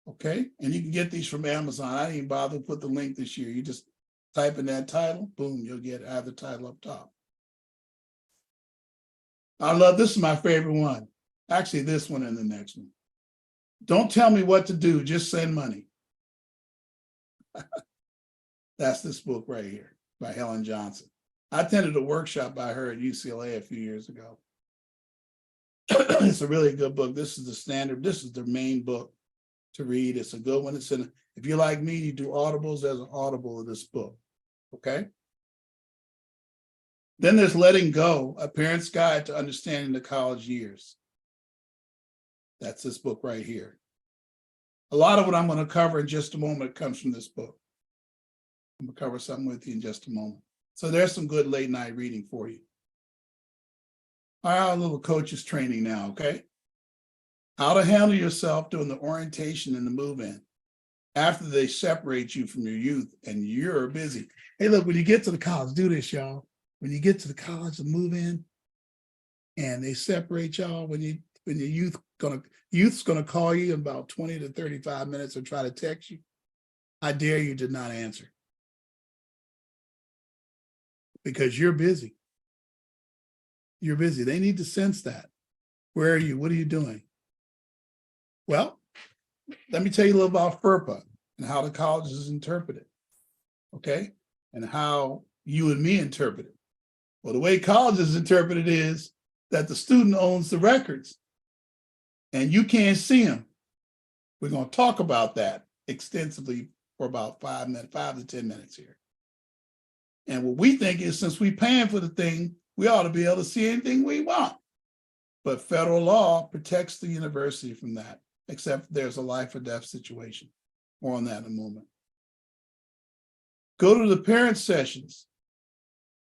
Okay, and you can get these from Amazon. I didn't even bother to put the link this year. You just type in that title, boom, you'll get the title up top. I love, this is my favorite one. Actually, this one and the next one. Don't tell me what to do, just send money. That's this book right here by Helen Johnson. I attended a workshop by her at UCLA a few years ago. It's a really good book. This is the standard. This is the main book to read. It's a good one. It's in, if you're like me, you do audibles, there's an audible of this book. Okay. Then there's Letting Go, A Parent's Guide to Understanding the College Years. That's this book right here. A lot of what I'm going to cover in just a moment comes from this book. I'm going to cover something with you in just a moment. So there's some good late night reading for you. All right, a little coaches training now, okay? How to handle yourself during the orientation and the move-in after they separate you from your youth and you're busy. Hey, look, when you get to the college, do this, y'all. When you get to the college and move in and they separate y'all, when your youth's gonna call you in about 20 to 35 minutes or try to text you, I dare you to not answer. Because you're busy. You're busy. They need to sense that. Where are you? What are you doing? Well, let me tell you a little about FERPA and how the colleges interpret it, okay? And how you and me interpret it. Well, the way colleges interpret it is that the student owns the records and you can't see them. We're going to talk about that extensively for about 5 to 10 minutes here. And what we think is, since we're paying for the thing, we ought to be able to see anything we want. But federal law protects the university from that, except there's a life or death situation. More on that in a moment. Go to the parent sessions.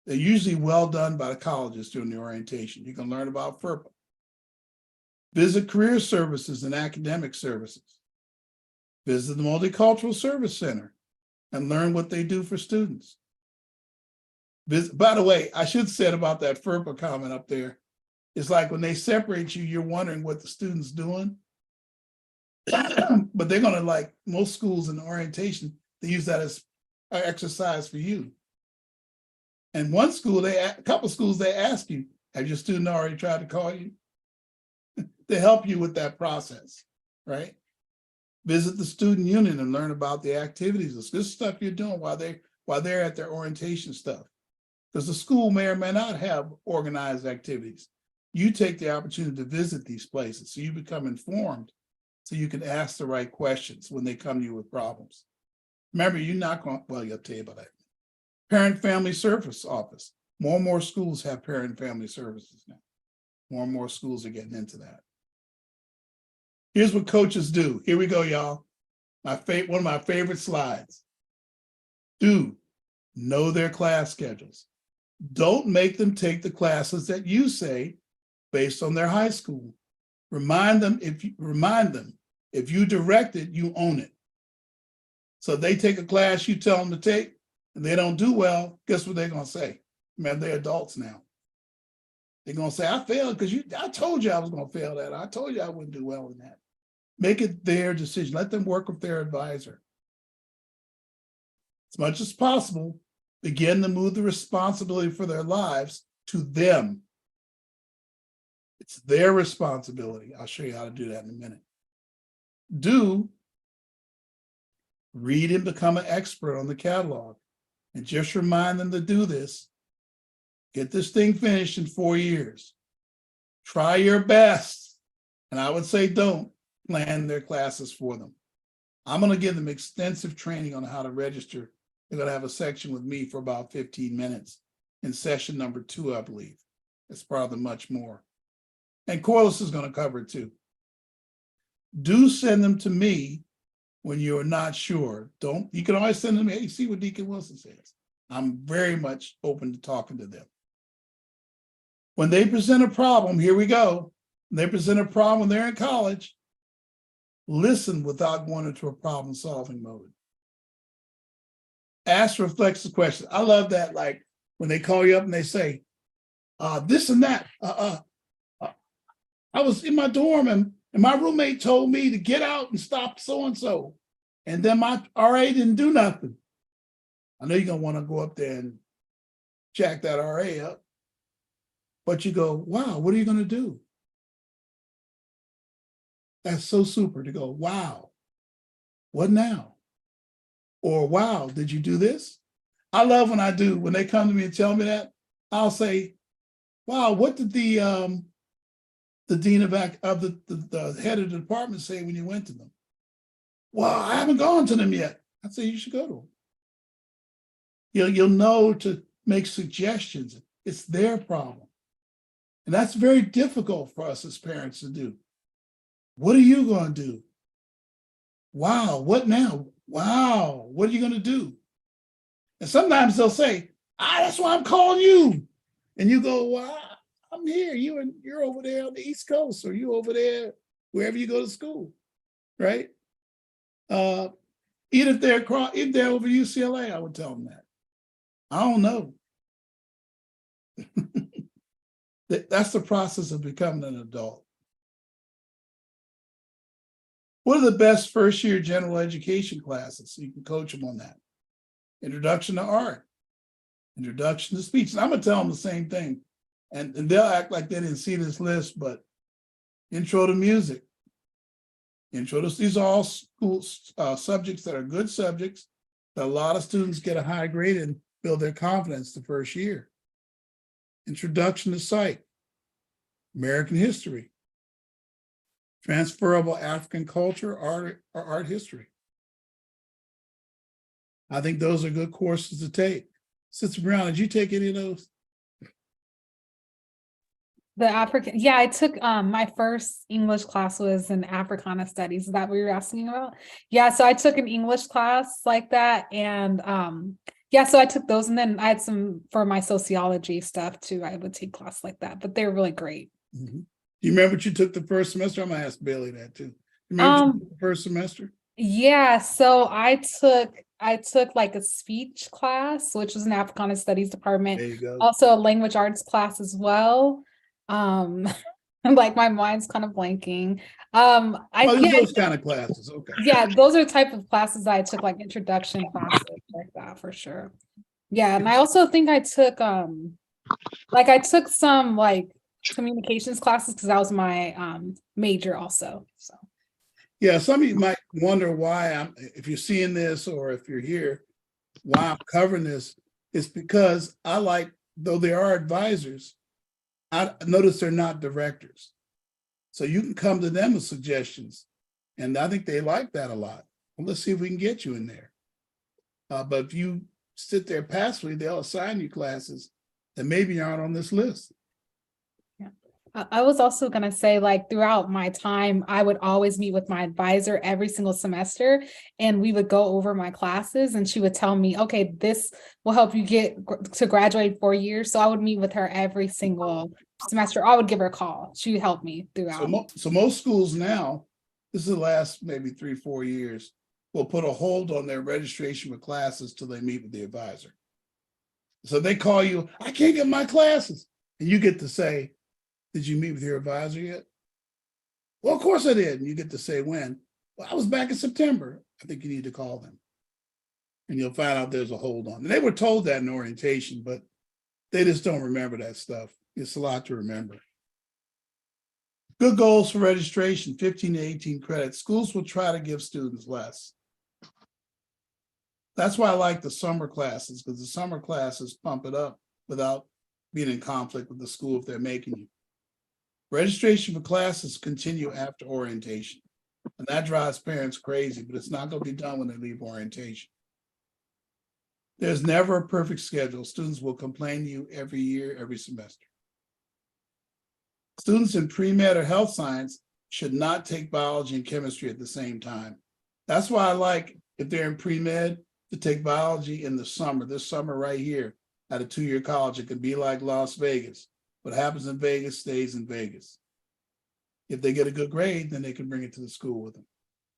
They're usually well done by the colleges during the orientation. You can learn about FERPA. Visit career services and academic services. Visit the Multicultural Service Center and learn what they do for students. By the way, I should have said about that FERPA comment up there, it's like when they separate you, you're wondering what the student's doing. But they're going to, like most schools in orientation, they use that as an exercise for you. And one school, a couple schools, they ask you, have your student already tried to call you? To help you with that process, right? Visit the student union and learn about the activities. This stuff you're doing while they're at their orientation stuff. Because the school may or may not have organized activities. You take the opportunity to visit these places so you become informed, so you can ask the right questions when they come to you with problems. Remember, you're not going, well, I'll tell you about that. Parent Family Service Office. More and more schools have parent family services now. More and more schools are getting into that. Here's what coaches do. Here we go, y'all. One of my favorite slides. Do know their class schedules. Don't make them take the classes that you say based on their high school. Remind them, if you direct it, you own it. So they take a class you tell them to take and they don't do well, guess what they're going to say? Man, they're adults now. They're going to say, I failed because I told you I was going to fail that. I told you I wouldn't do well in that. Make it their decision. Let them work with their advisor. As much as possible, begin to move the responsibility for their lives to them. It's their responsibility. I'll show you how to do that in a minute. Do read and become an expert on the catalog. And just remind them to do this. Get this thing finished in 4 years. Try your best. And I would say don't plan their classes for them. I'm going to give them extensive training on how to register. They're going to have a section with me for about 15 minutes in session number 2, I believe. It's probably much more. And Corliss is going to cover it too. Do send them to me when you're not sure. You can always send them, hey, see what Deacon Wilson says. I'm very much open to talking to them. When they present a problem, here we go. When they present a problem when they're in college, listen without going into a problem-solving mode. Ask reflexive questions. I love that, like when they call you up and they say, this and that. I was in my dorm and my roommate told me to get out and stop so-and-so. And then my RA didn't do nothing. I know you're going to want to go up there and jack that RA up. But you go, wow, what are you going to do? That's so super to go, wow, what now? Or wow, did you do this? I love when they come to me and tell me that, I'll say, wow, what did the dean of the head of the department say when you went to them? Well, I haven't gone to them yet. I say you should go to them. You'll know to make suggestions. It's their problem. And that's very difficult for us as parents to do. What are you going to do? Wow, what now? Wow, what are you going to do? And sometimes they'll say, that's why I'm calling you. And you go, well, I'm here. You're over there on the East Coast, or you over there wherever you go to school, right? Even if they're over UCLA, I would tell them that. I don't know. That's the process of becoming an adult. What are the best first-year general education classes? So you can coach them on that. Introduction to art, introduction to speech. And I'm going to tell them the same thing. And they'll act like they didn't see this list, but intro to music. These are all school subjects that are good subjects that a lot of students get a high grade and build their confidence the first year. Introduction to Psych, American history, transferable African culture, art history. I think those are good courses to take. Sister Brown, did you take any of those? The African, yeah, I took my first English class was in Africana Studies. Is that what you're asking about? Yeah, so I took an English class like that, and yeah, so I took those, and then I had some for my sociology stuff too. I would take class like that, but they're really great. Mm-hmm. Do you remember what you took the first semester? I'm gonna ask Bailey that too. You remember what you took the first semester? Yeah, so I took like a speech class, which was an Africana Studies department. There you go. Also a language arts class as well. Like my mind's kind of blanking. Those kind of classes. Okay. Yeah, those are the type of classes I took, like introduction classes like that for sure. Yeah, and I also think I took some like communications classes because that was my major also. So yeah, some of you might wonder why if you're seeing this or if you're here, why I'm covering this. It's because though they are advisors, I notice they're not directors. So you can come to them with suggestions. And I think they like that a lot. Well, let's see if we can get you in there. But if you sit there passively, they'll assign you classes that maybe aren't on this list. I was also going to say, like, throughout my time, I would always meet with my advisor every single semester, and we would go over my classes, and she would tell me, okay, this will help you get to graduate 4 years. So I would meet with her every single semester. I would give her a call. She would help me throughout. So most schools now, this is the last maybe 3-4 years, will put a hold on their registration for classes till they meet with the advisor. So they call you, I can't get my classes. And you get to say, did you meet with your advisor yet? Well, of course I did. And you get to say when. Well, I was back in September. I think you need to call them. And you'll find out there's a hold on. And they were told that in orientation, but they just don't remember that stuff. It's a lot to remember. Good goals for registration, 15 to 18 credits. Schools will try to give students less. That's why I like the summer classes, because the summer classes pump it up without being in conflict with the school if they're making you. Registration for classes continue after orientation. And that drives parents crazy, but it's not going to be done when they leave orientation. There's never a perfect schedule. Students will complain to you every year, every semester. Students in pre-med or health science should not take biology and chemistry at the same time. That's why I like, if they're in pre-med, to take biology in the summer. This summer right here at a 2-year college, it could be like Las Vegas. What happens in Vegas stays in Vegas. If they get a good grade, then they can bring it to the school with them.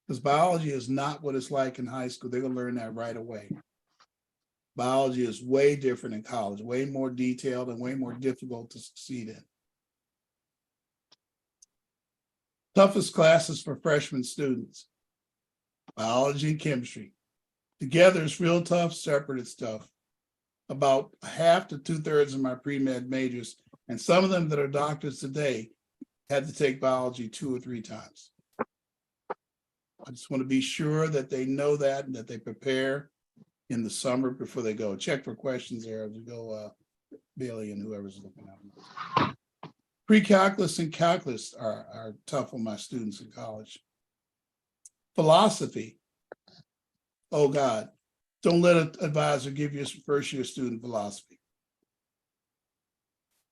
Because biology is not what it's like in high school. They're going to learn that right away. Biology is way different in college, way more detailed and way more difficult to succeed in. Toughest classes for freshman students: biology and chemistry. Together it's real tough, separate it's tough. About half to 2/3 of my pre-med majors, and some of them that are doctors today, had to take biology 2 or 3 times. I just want to be sure that they know that and that they prepare in the summer before they go. Check for questions there as we go, Bailey and whoever's looking at them. Pre-calculus and calculus are tough on my students in college. Philosophy. Oh God, don't let an advisor give you a first-year student philosophy.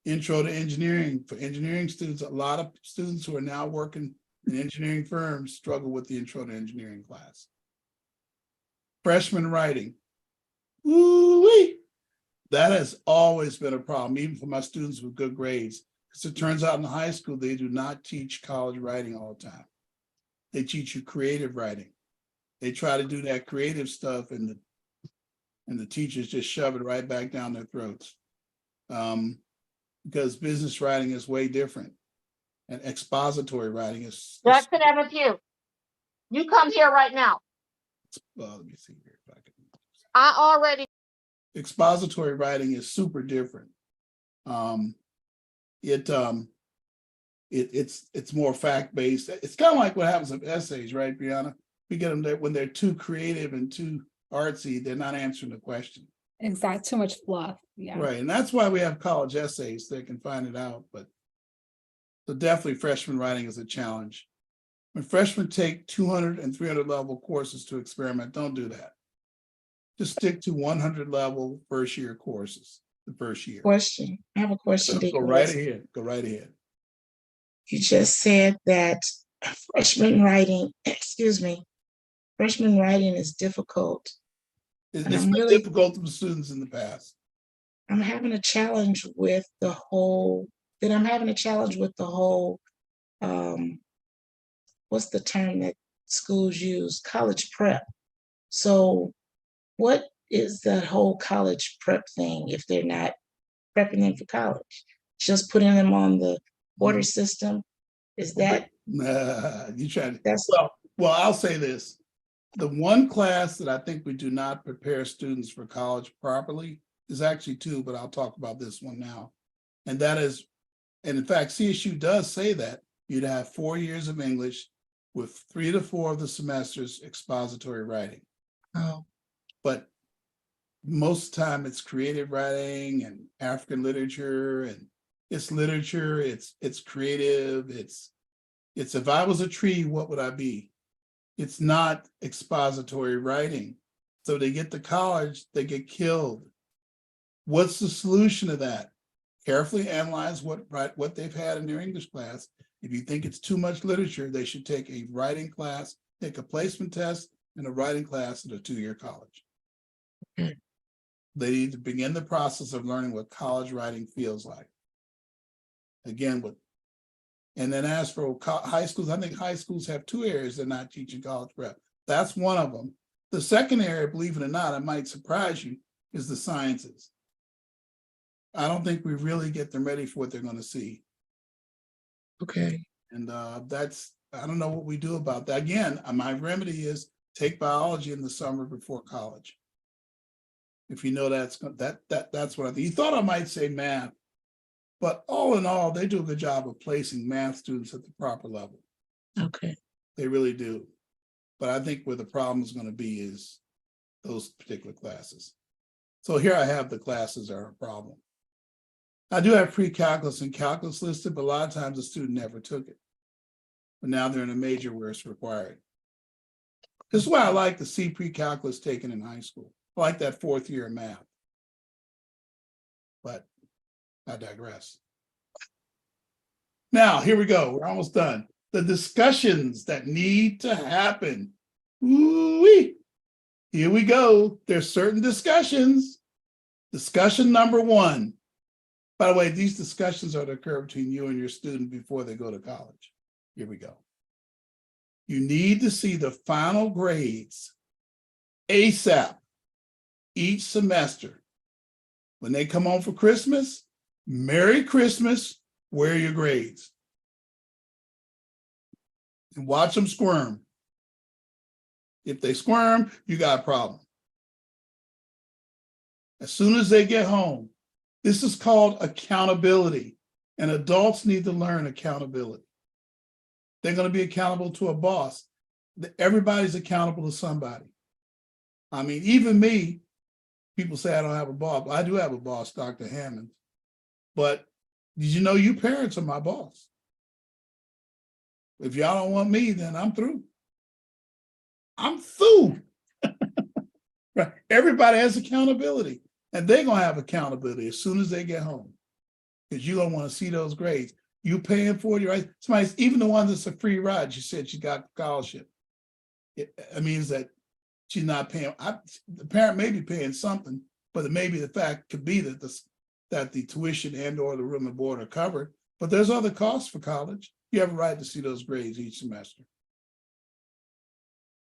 Intro to engineering. For engineering students, a lot of students who are now working in engineering firms struggle with the intro to engineering class. Freshman writing. Ooh-wee. That has always been a problem, even for my students with good grades. Because it turns out in high school, they do not teach college writing all the time. They teach you creative writing. They try to do that creative stuff, and the teachers just shove it right back down their throats. Because business writing is way different. And expository writing is. Jackson Evans, you come here right now. Well, let me see here if I can. I already. Expository writing is super different. It's more fact-based. It's kind of like what happens with essays, right, Brianna? We get them there when they're too creative and too artsy, they're not answering the question. Exactly, too much fluff. Yeah. Right, and that's why we have college essays. They can find it out, but so definitely freshman writing is a challenge. When freshmen take 200 and 300 level courses to experiment, don't do that. Just stick to 100 level first year courses the first year. Question. I have a question. Go right ahead. Go right ahead. You just said that freshman writing, freshman writing is difficult. It's And I'm been really- difficult for students in the past. I'm having a challenge with the whole, what's the term that schools use? College prep. So what is that whole college prep thing if they're not prepping them for college? Just putting them on the order system? Is that, You trying to, that's, well, I'll say this. The one class that I think we do not prepare students for college properly is actually 2, but I'll talk about this one now. And that is, and in fact, CSU does say that you'd have 4 years of English with 3 to 4 of the semesters expository writing. oh, But most of the time it's creative writing and African literature, and it's literature, it's creative, it's if I was a tree, what would I be? It's not expository writing. So they get to college, they get killed. What's the solution to that? Carefully analyze what they've had in their English class. If you think it's too much literature, they should take a writing class, take a placement test, and a writing class at a 2-year college. Okay. They need to begin the process of learning what college writing feels like. Again, and then as for high schools, I think high schools have 2 areas they're not teaching college prep. That's one of them. The second area, believe it or not, it might surprise you, is the sciences. I don't think we really get them ready for what they're going to see. okay. And that's I don't know what we do about that. Again, my remedy is take biology in the summer before college. If you know that's what I think. You thought I might say math, but all in all, they do a good job of placing math students at the proper level. Okay. They really do. But I think where the problem is going to be is those particular classes. So here I have the classes are a problem. I do have pre-calculus and calculus listed, but a lot of times the student never took it. But now they're in a major where it's required. This is why I like to see pre-calculus taken in high school. I like that 4th year of math. But I digress. Now, here we go. We're almost done. The discussions that need to happen. Ooh-wee. Here we go. There's certain discussions. Discussion number 1. By the way, these discussions are to occur between you and your student before they go to college. Here we go. You need to see the final grades ASAP each semester. When they come home for Christmas, Merry Christmas, where are your grades? And watch them squirm. If they squirm, you got a problem. As soon as they get home, this is called accountability, and adults need to learn accountability. They're going to be accountable to a boss. Everybody's accountable to somebody. I mean, even me, people say I don't have a boss. I do have a boss, Dr. Hammond. But did you know you parents are my boss? If y'all don't want me, then I'm through. I'm through. Right? Everybody has accountability, and they're going to have accountability as soon as they get home, because you don't want to see those grades. You paying for it, right? Somebody's, even the one that's a free ride, she said she got scholarship. It means that she's not paying. The parent may be paying something, but maybe the fact could be that the tuition and or the room and board are covered. But there's other costs for college. You have a right to see those grades each semester.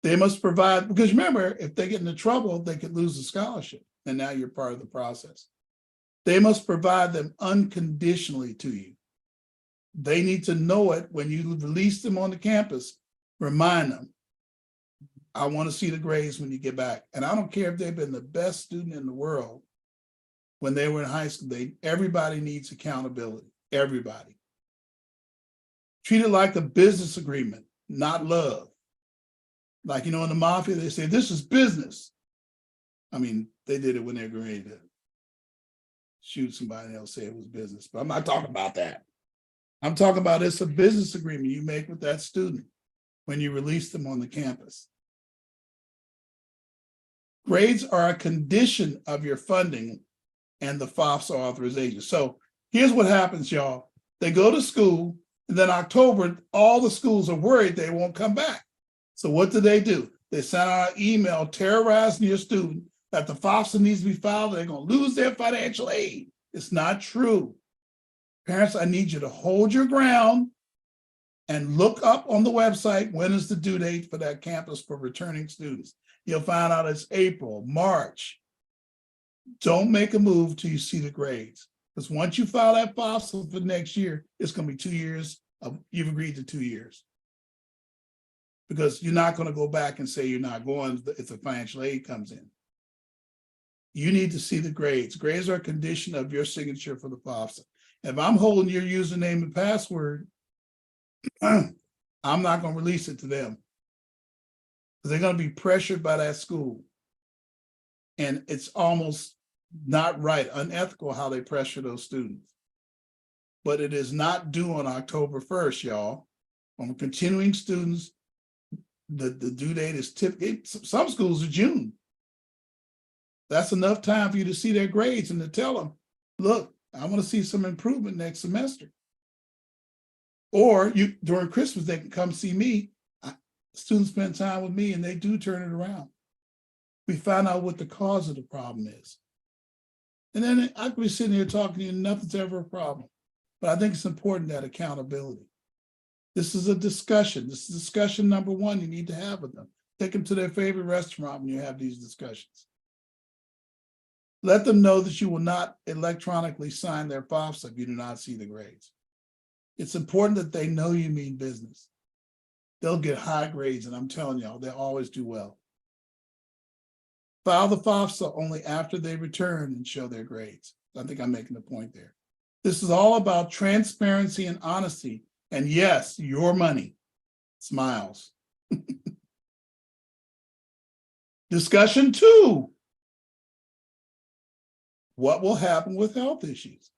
They must provide, because remember, if they get into trouble, they could lose the scholarship, and now you're part of the process. They must provide them unconditionally to you. They need to know it when you release them on the campus. Remind them, I want to see the grades when you get back. And I don't care if they've been the best student in the world when they were in high school. Everybody needs accountability. Everybody. Treat it like a business agreement, not love. Like, in the mafia, they say, this is business. I mean, they did it when they were ready to shoot somebody and they'll say it was business. But I'm not talking about that. I'm talking about it's a business agreement you make with that student when you release them on the campus. Grades are a condition of your funding and the FOSSA authorization. So here's what happens, y'all. They go to school, and then October, all the schools are worried they won't come back. So what do? They send out an email terrorizing your student that the FOSSA needs to be filed. They're going to lose their financial aid. It's not true. Parents, I need you to hold your ground and look up on the website when is the due date for that campus for returning students. You'll find out it's April, March. Don't make a move till you see the grades. Because once you file that FOSSA for next year, it's going to be 2 years. You've agreed to 2 years. Because you're not going to go back and say you're not going if the financial aid comes in. You need to see the grades. Grades are a condition of your signature for the FOSSA. If I'm holding your username and password, I'm not going to release it to them. Because they're going to be pressured by that school. And it's almost not right, unethical how they pressure those students. But it is not due on October 1st, y'all. On continuing students, the due date is typically, some schools are June. That's enough time for you to see their grades and to tell them, look, I want to see some improvement next semester. Or during Christmas, they can come see me. Students spend time with me and they do turn it around. We find out what the cause of the problem is. And then I could be sitting here talking to you, nothing's ever a problem. But I think it's important, that accountability. This is a discussion. This is discussion number 1 you need to have with them. Take them to their favorite restaurant when you have these discussions. Let them know that you will not electronically sign their FOSSA if you do not see the grades. It's important that they know you mean business. they'll get high grades, and I'm telling y'all, they'll always do well. File the FAFSA only after they return and show their grades. I think I'm making a point there. This is all about transparency and honesty. And yes, your money. Smiles. Discussion 2. What will happen with health issues?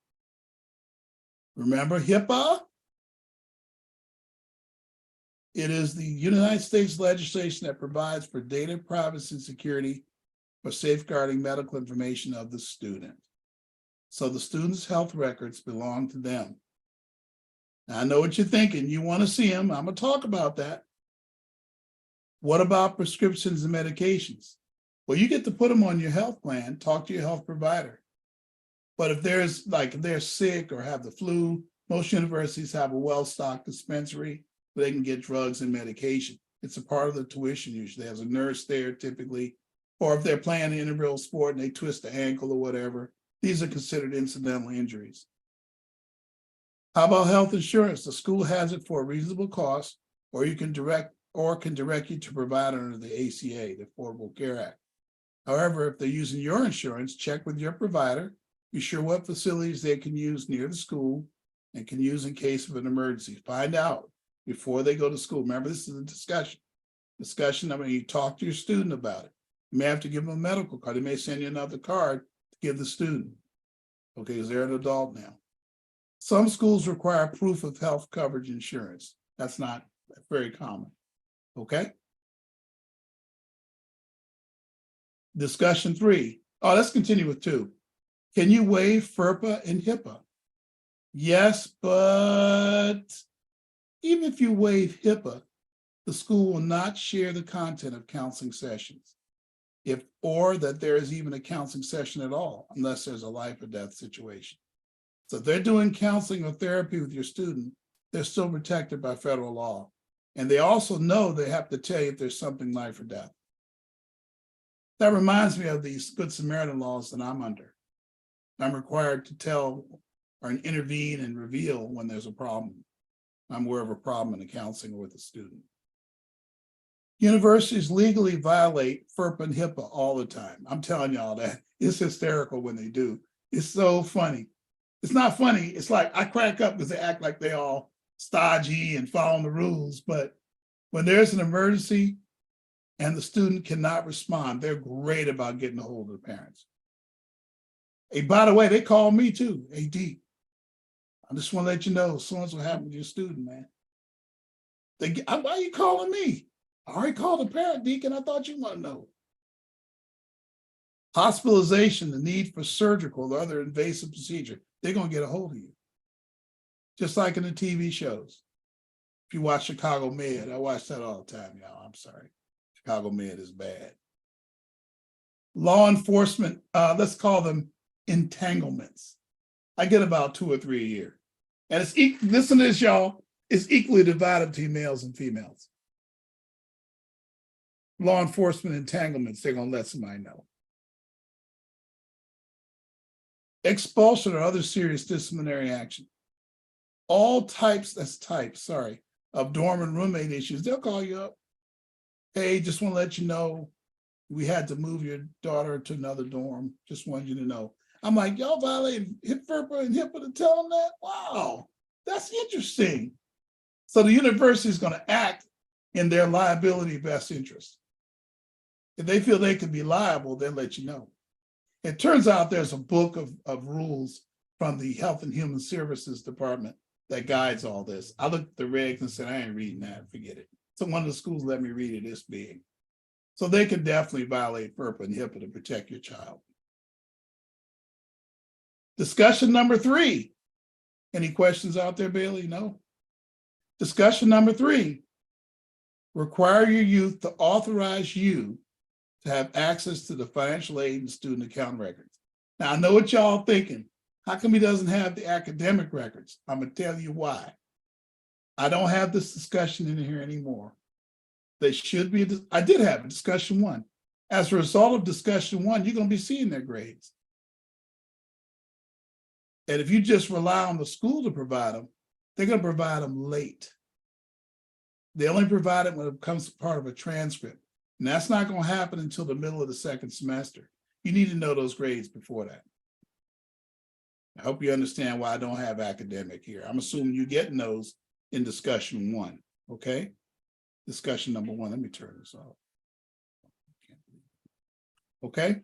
Remember HIPAA? It is the United States legislation that provides for data privacy and security for safeguarding medical information of the student. So the student's health records belong to them. Now, I know what you're thinking. You want to see them. I'm going to talk about that. What about prescriptions and medications? Well, you get to put them on your health plan, talk to your health provider. But if there's if they're sick or have the flu, most universities have a well-stocked dispensary where they can get drugs and medication. It's a part of the tuition usually. There's a nurse there typically, or if they're playing an intramural sport and they twist the ankle or whatever, these are considered incidental injuries. How about health insurance? The school has it for a reasonable cost, or you can direct you to provide under the ACA, the Affordable Care Act. However, if they're using your insurance, check with your provider, be sure what facilities they can use near the school and can use in case of an emergency. Find out before they go to school. Remember, this is a discussion. I mean, you talk to your student about it. You may have to give them a medical card. They may send you another card to give the student. Okay, because they're an adult now. Some schools require proof of health coverage insurance. That's not very common. Okay. Discussion 3. Oh, let's continue with 2. Can you waive FERPA and HIPAA? Yes, but even if you waive HIPAA, the school will not share the content of counseling sessions, or that there is even a counseling session at all, unless there's a life or death situation. So if they're doing counseling or therapy with your student, they're still protected by federal law. And they also know they have to tell you if there's something life or death. That reminds me of these Good Samaritan laws that I'm under. I'm required to tell or intervene and reveal when there's a problem. I'm aware of a problem in the counseling with a student. Universities legally violate FERPA and HIPAA all the time. I'm telling y'all that. It's hysterical when they do. It's so funny. It's not funny. It's like I crack up because they act like they all stodgy and following the rules. But when there's an emergency and the student cannot respond, they're great about getting a hold of the parents. Hey, by the way, they call me too. Hey, D, I just want to let you know, so-and-so happened to your student, man. Why are you calling me? I already called the parent, Deacon. I thought you want to know. Hospitalization, the need for surgical or other invasive procedure, they're going to get a hold of you. Just like in the TV shows. If you watch Chicago Med, I watch that all the time, y'all. I'm sorry. Chicago Med is bad. Law enforcement, let's call them entanglements. I get about 2 or 3 a year. And it's listen to this, y'all. It's equally divided between males and females. Law enforcement entanglements, they're going to let somebody know. Expulsion or other serious disciplinary action. All types, of dorm and roommate issues, they'll call you up. Hey, just want to let you know, we had to move your daughter to another dorm. Just wanted you to know. I'm like, y'all violated FERPA and HIPAA to tell them that? Wow, that's interesting. So the university is going to act in their liability best interest. If they feel they can be liable, they'll let you know. It turns out there's a book of rules from the Health and Human Services Department that guides all this. I looked at the regs and said, I ain't reading that, forget it. So one of the schools let me read it this big. So they can definitely violate FERPA and HIPAA to protect your child. Discussion number 3. Any questions out there, Bailey? No? Discussion number 3. Require your youth to authorize you to have access to the financial aid and student account records. Now, I know what y'all thinking. How come he doesn't have the academic records? I'm going to tell you why. I don't have this discussion in here anymore. They should be, I did have a discussion 1. As a result of discussion 1, you're going to be seeing their grades. And if you just rely on the school to provide them, they're going to provide them late. They only provide it when it becomes part of a transcript. And that's not going to happen until the middle of the second semester. You need to know those grades before that. I hope you understand why I don't have academic here. I'm assuming you're getting those in discussion 1, okay? Discussion number 1. Let me turn this off. Okay?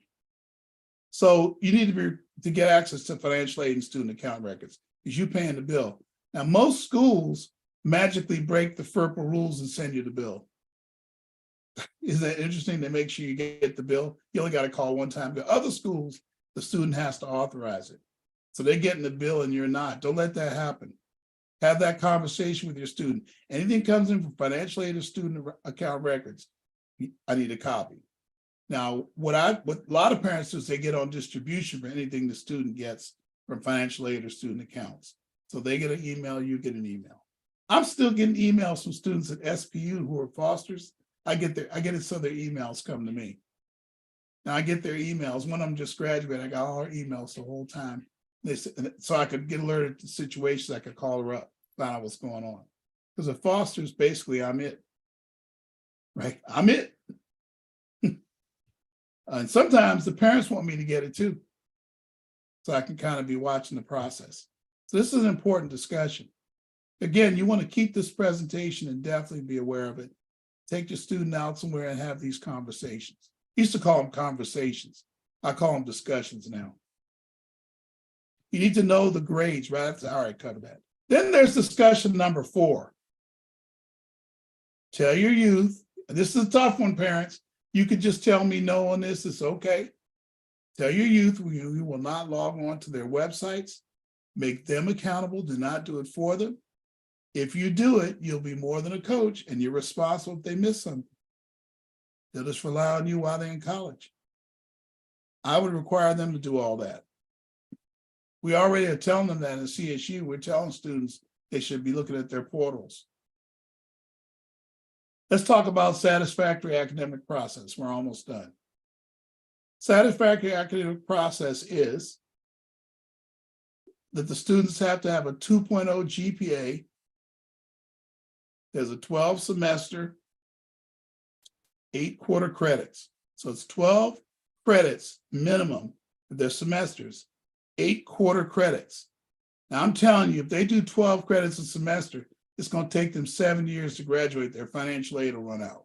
So you need to get access to financial aid and student account records because you're paying the bill. Now, most schools magically break the FERPA rules and send you the bill. Isn't that interesting? They make sure you get the bill. You only got to call one time. The other schools, the student has to authorize it. So they're getting the bill and you're not. Don't let that happen. Have that conversation with your student. Anything comes in from financial aid or student account records, I need a copy. Now, what a lot of parents do is they get on distribution for anything the student gets from financial aid or student accounts. So they get an email, you get an email. I'm still getting emails from students at SPU who are fosters. I get it so their emails come to me. Now I get their emails. One of them just graduated. I got all her emails the whole time. So I could get alerted to situations. I could call her up, find out what's going on. Because a fosters, basically, I'm it. Right? I'm it. And sometimes the parents want me to get it too. So I can kind of be watching the process. So this is an important discussion. Again, you want to keep this presentation and definitely be aware of it. Take your student out somewhere and have these conversations. I used to call them conversations. I call them discussions now. You need to know the grades, right? All right, cover that. Then there's discussion number 4. Tell your youth, and this is a tough one, parents. You could just tell me no on this, it's okay. Tell your youth you will not log on to their websites. Make them accountable, do not do it for them. If you do it, you'll be more than a coach and you're responsible if they miss something. They'll just rely on you while they're in college. I would require them to do all that. We already are telling them that in CSU. We're telling students they should be looking at their portals. Let's talk about satisfactory academic process. We're almost done. Satisfactory academic process is that the students have to have a 2.0 GPA. There's a 12 semester, 8 quarter credits. So it's 12 credits minimum for their semesters, 8 quarter credits. Now I'm telling you, if they do 12 credits a semester, it's going to take them 7 years to graduate. Their financial aid will run out.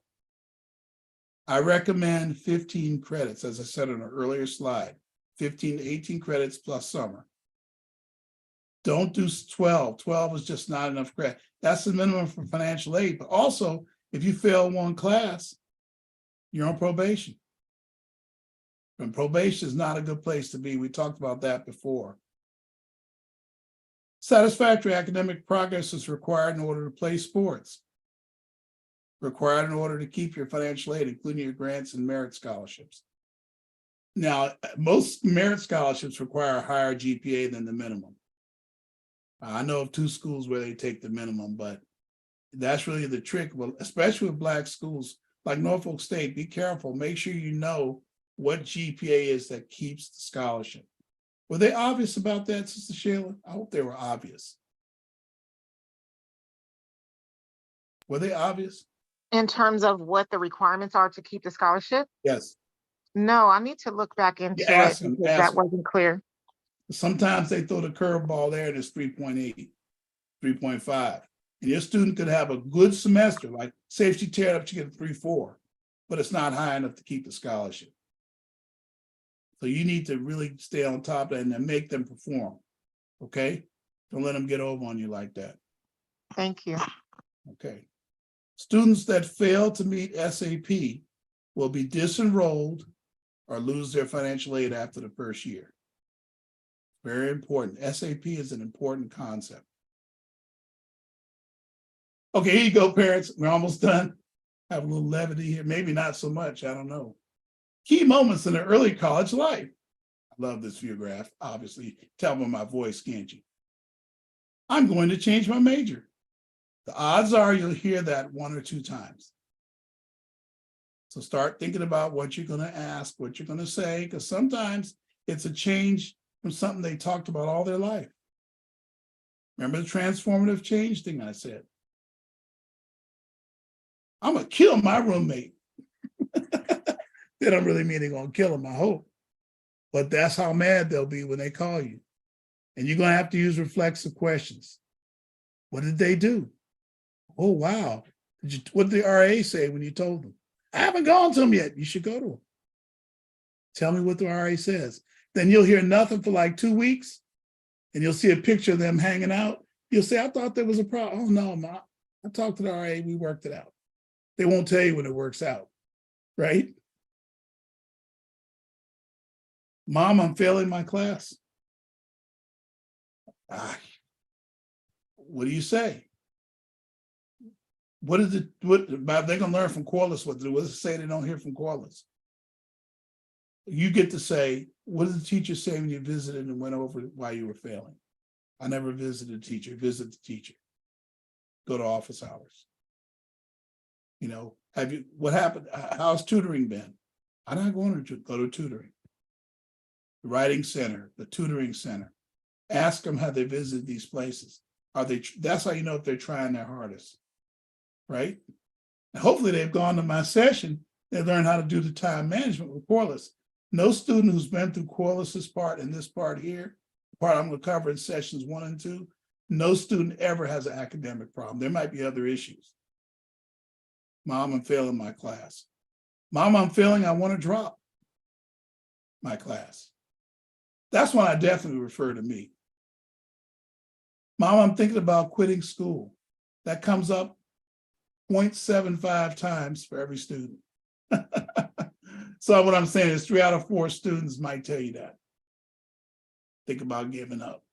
I recommend 15 credits, as I said on an earlier slide, 15 to 18 credits plus summer. Don't do 12. 12 is just not enough credit. That's the minimum for financial aid. But also, if you fail one class, you're on probation. And probation is not a good place to be. We talked about that before. Satisfactory academic progress is required in order to play sports. Required in order to keep your financial aid, including your grants and merit scholarships. Now, most merit scholarships require a higher GPA than the minimum. I know of 2 schools where they take the minimum, but that's really the trick, especially with Black schools like Norfolk State. Be careful. Make sure you know what GPA is that keeps the scholarship. Were they obvious about that, Sister Sheila? I hope they were obvious. Were they obvious? In terms of what the requirements are to keep the scholarship? Yes. No, I need to look back into it because that wasn't clear. Sometimes they throw the curveball there and it's 3.8, 3.5. And your student could have a good semester, like say if she tear it up, she get a 3.4, but it's not high enough to keep the scholarship. So you need to really stay on top of that and then make them perform, okay? Don't let them get over on you like that. Thank you. Okay. Students that fail to meet SAP will be disenrolled or lose their financial aid after the first year. Very important. SAP is an important concept. Okay, here you go, parents. We're almost done. Have a little levity here. Maybe not so much. I don't know. Key moments in the early college life. I love this view graph. Obviously, tell by my voice, can't you? I'm going to change my major. The odds are you'll hear that 1 or 2 times. So start thinking about what you're going to ask, what you're going to say, because sometimes it's a change from something they talked about all their life. Remember the transformative change thing I said? I'm gonna kill my roommate. They don't really mean they're gonna kill him, I hope. But that's how mad they'll be when they call you. And you're gonna have to use reflexive questions. What did they do? Oh, wow. What did the RA say when you told them? I haven't gone to them yet. You should go to them. Tell me what the RA says. Then you'll hear nothing for like 2 weeks, and you'll see a picture of them hanging out. You'll say, I thought there was a problem. Oh, no, Ma. I talked to the RA. We worked it out. They won't tell you when it works out, right? Mom, I'm failing my class. What do you say? What is it? What they're gonna learn from Corliss? What does it say they don't hear from Corliss? You get to say, what did the teacher say when you visited and went over why you were failing? I never visited a teacher. Visit the teacher. Go to office hours. You know, what happened? How's tutoring been? I'm not going to go to tutoring. The writing center, the tutoring center. Ask them how they visited these places. That's how you know if they're trying their hardest, right? And hopefully they've gone to my session. They learned how to do the time management with Corliss. No student who's been through Corliss's part and this part here, the part I'm going to cover in sessions 1 and 2, no student ever has an academic problem. There might be other issues. Mom, I'm failing my class. Mom, I'm failing. I want to drop my class. That's when I definitely refer to me. Mom, I'm thinking about quitting school. That comes up 0.75 times for every student. So what I'm saying is 3 out of 4 students might tell you that. Think about giving up.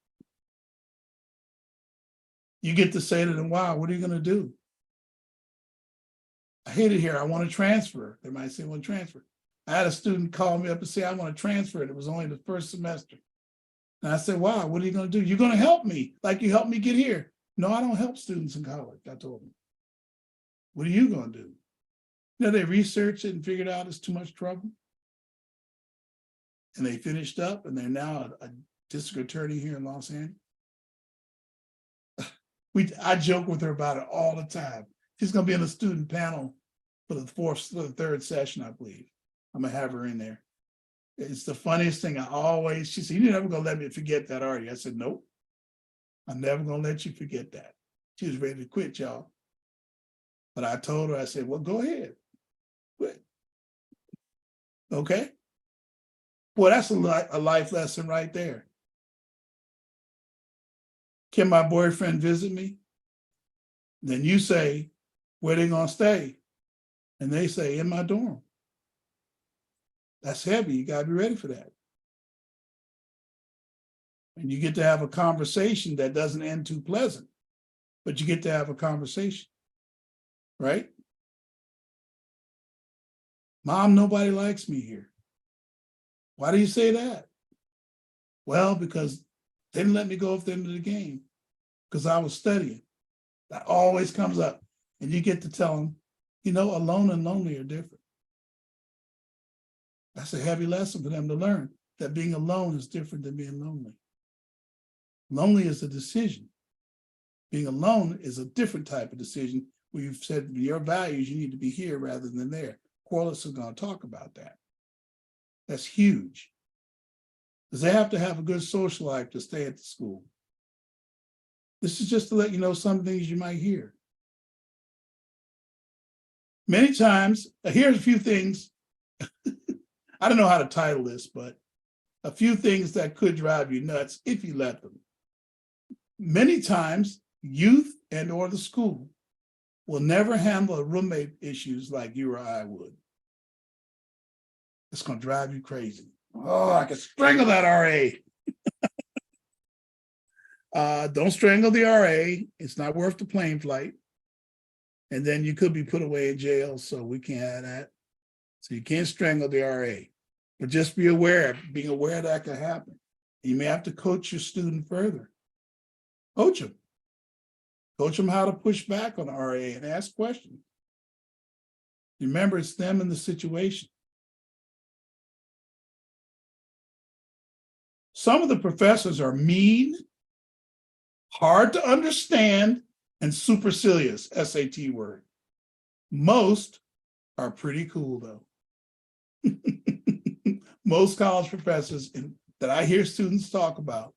You get to say to them, wow, what are you going to do? I hate it here. I want to transfer. They might say, well, transfer. I had a student call me up and say, I want to transfer. It was only the first semester. And I said, wow, what are you going to do? You're going to help me like you helped me get here. No, I don't help students in college. I told them. What are you going to do? You know, they researched it and figured out it's too much trouble. And they finished up and they're now a district attorney here in Los Angeles. I joke with her about it all the time. She's going to be in a student panel for the 3rd session, I believe. I'm going to have her in there. It's the funniest thing. She said, you're never going to let me forget that, are you? I said, nope. I'm never going to let you forget that. She was ready to quit, y'all. But I told her, I said, well, go ahead. Quit. Okay? Boy, that's a life lesson right there. Can my boyfriend visit me? Then you say, where they going to stay? And they say, in my dorm. That's heavy. You got to be ready for that. And you get to have a conversation that doesn't end too pleasant, but you get to have a conversation, right? Mom, nobody likes me here. Why do you say that? Well, because they didn't let me go at the end of the game because I was studying. That always comes up. And you get to tell them, you know, alone and lonely are different. That's a heavy lesson for them to learn, that being alone is different than being lonely. Lonely is a decision. Being alone is a different type of decision where you've said your values, you need to be here rather than there. Corliss is going to talk about that. That's huge. Because they have to have a good social life to stay at the school. This is just to let you know some things you might hear. Many times, here's a few things. I don't know how to title this, but a few things that could drive you nuts if you let them. Many times, youth and or the school will never handle roommate issues like you or I would. It's going to drive you crazy. Oh, I could strangle that RA. Don't strangle the RA. It's not worth the plane flight. And then you could be put away in jail, so we can't have that. So you can't strangle the RA. But just be aware, being aware that could happen. You may have to coach your student further. Coach them. Coach them how to push back on the RA and ask questions. Remember, it's them in the situation. Some of the professors are mean, hard to understand, and supercilious, SAT word. Most are pretty cool though. Most college professors that I hear students talk about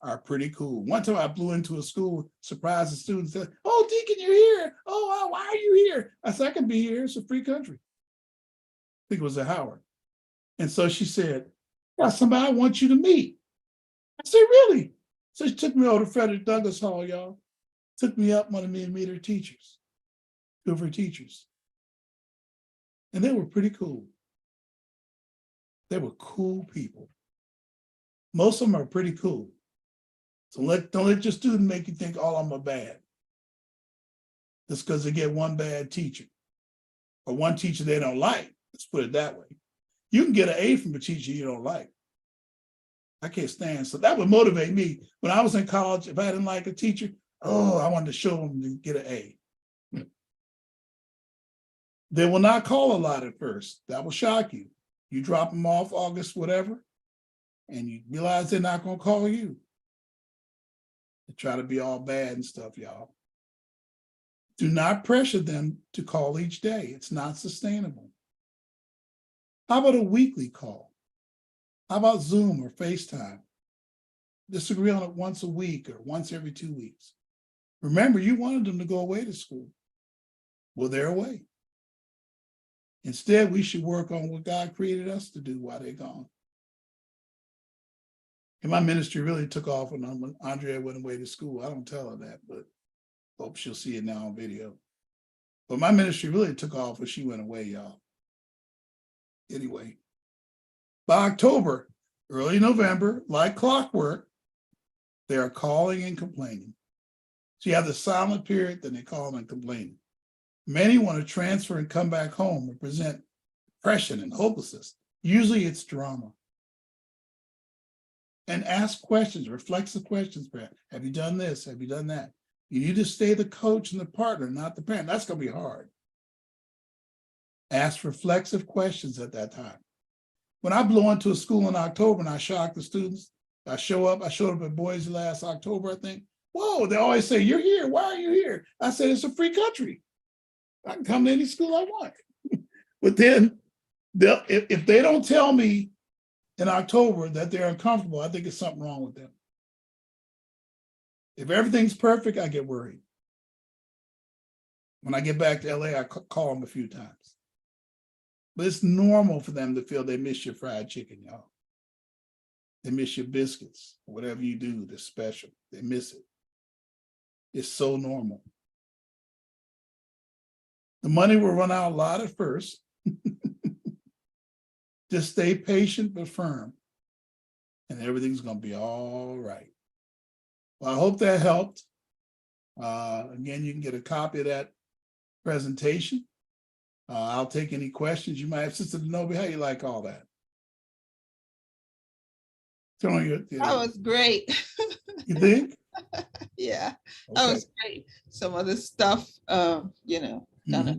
are pretty cool. One time I blew into a school, surprised the students, said, "Oh, Deacon, you're here. Oh, why are you here?" I said, "I can be here. It's a free country." I think it was at Howard. And so she said, "Got somebody I want you to meet." I said, "Really?" So she took me over to Frederick Douglass Hall, y'all. Took me up, wanted me to meet her teachers, two of her teachers. And they were pretty cool. They were cool people. Most of them are pretty cool. So don't let your student make you think all of them are bad. Just because they get one bad teacher or one teacher they don't like. Let's put it that way. You can get an A from a teacher you don't like. I can't stand. So that would motivate me. When I was in college, if I didn't like a teacher, I wanted to show them to get an A. They will not call a lot at first. That will shock you. You drop them off August, whatever, and you realize they're not going to call you. They try to be all bad and stuff, y'all. Do not pressure them to call each day. It's not sustainable. How about a weekly call? How about Zoom or FaceTime? Disagree on it once a week or once every 2 weeks. Remember, you wanted them to go away to school. Well, they're away. Instead, we should work on what God created us to do while they're gone. And my ministry really took off when Andrea went away to school. I don't tell her that, but hope she'll see it now on video. But my ministry really took off when she went away, y'all. Anyway, by October, early November, like clockwork, they are calling and complaining. So you have the silent period, then they call and complaining. Many want to transfer and come back home and present depression and hopelessness. Usually it's drama. And ask questions, reflexive questions. Have you done this? Have you done that? You need to stay the coach and the partner, not the parent. That's going to be hard. Ask reflexive questions at that time. When I blow into a school in October and I shock the students, I showed up at Boise last October, I think. Whoa, they always say, "You're here. Why are you here?" I said, "It's a free country. I can come to any school I want." But then if they don't tell me in October that they're uncomfortable, I think it's something wrong with them. If everything's perfect, I get worried. When I get back to LA, I call them a few times. But it's normal for them to feel they miss your fried chicken, y'all. They miss your biscuits. Whatever you do that's special, they miss it. It's so normal. The money will run out a lot at first. Just stay patient but firm, and everything's going to be all right. Well, I hope that helped. Again, you can get a copy of that presentation. I'll take any questions you might have. Sister Denobi, how you like all that? That was great. You think? Yeah, Okay. that was great. Some of the stuff, kind of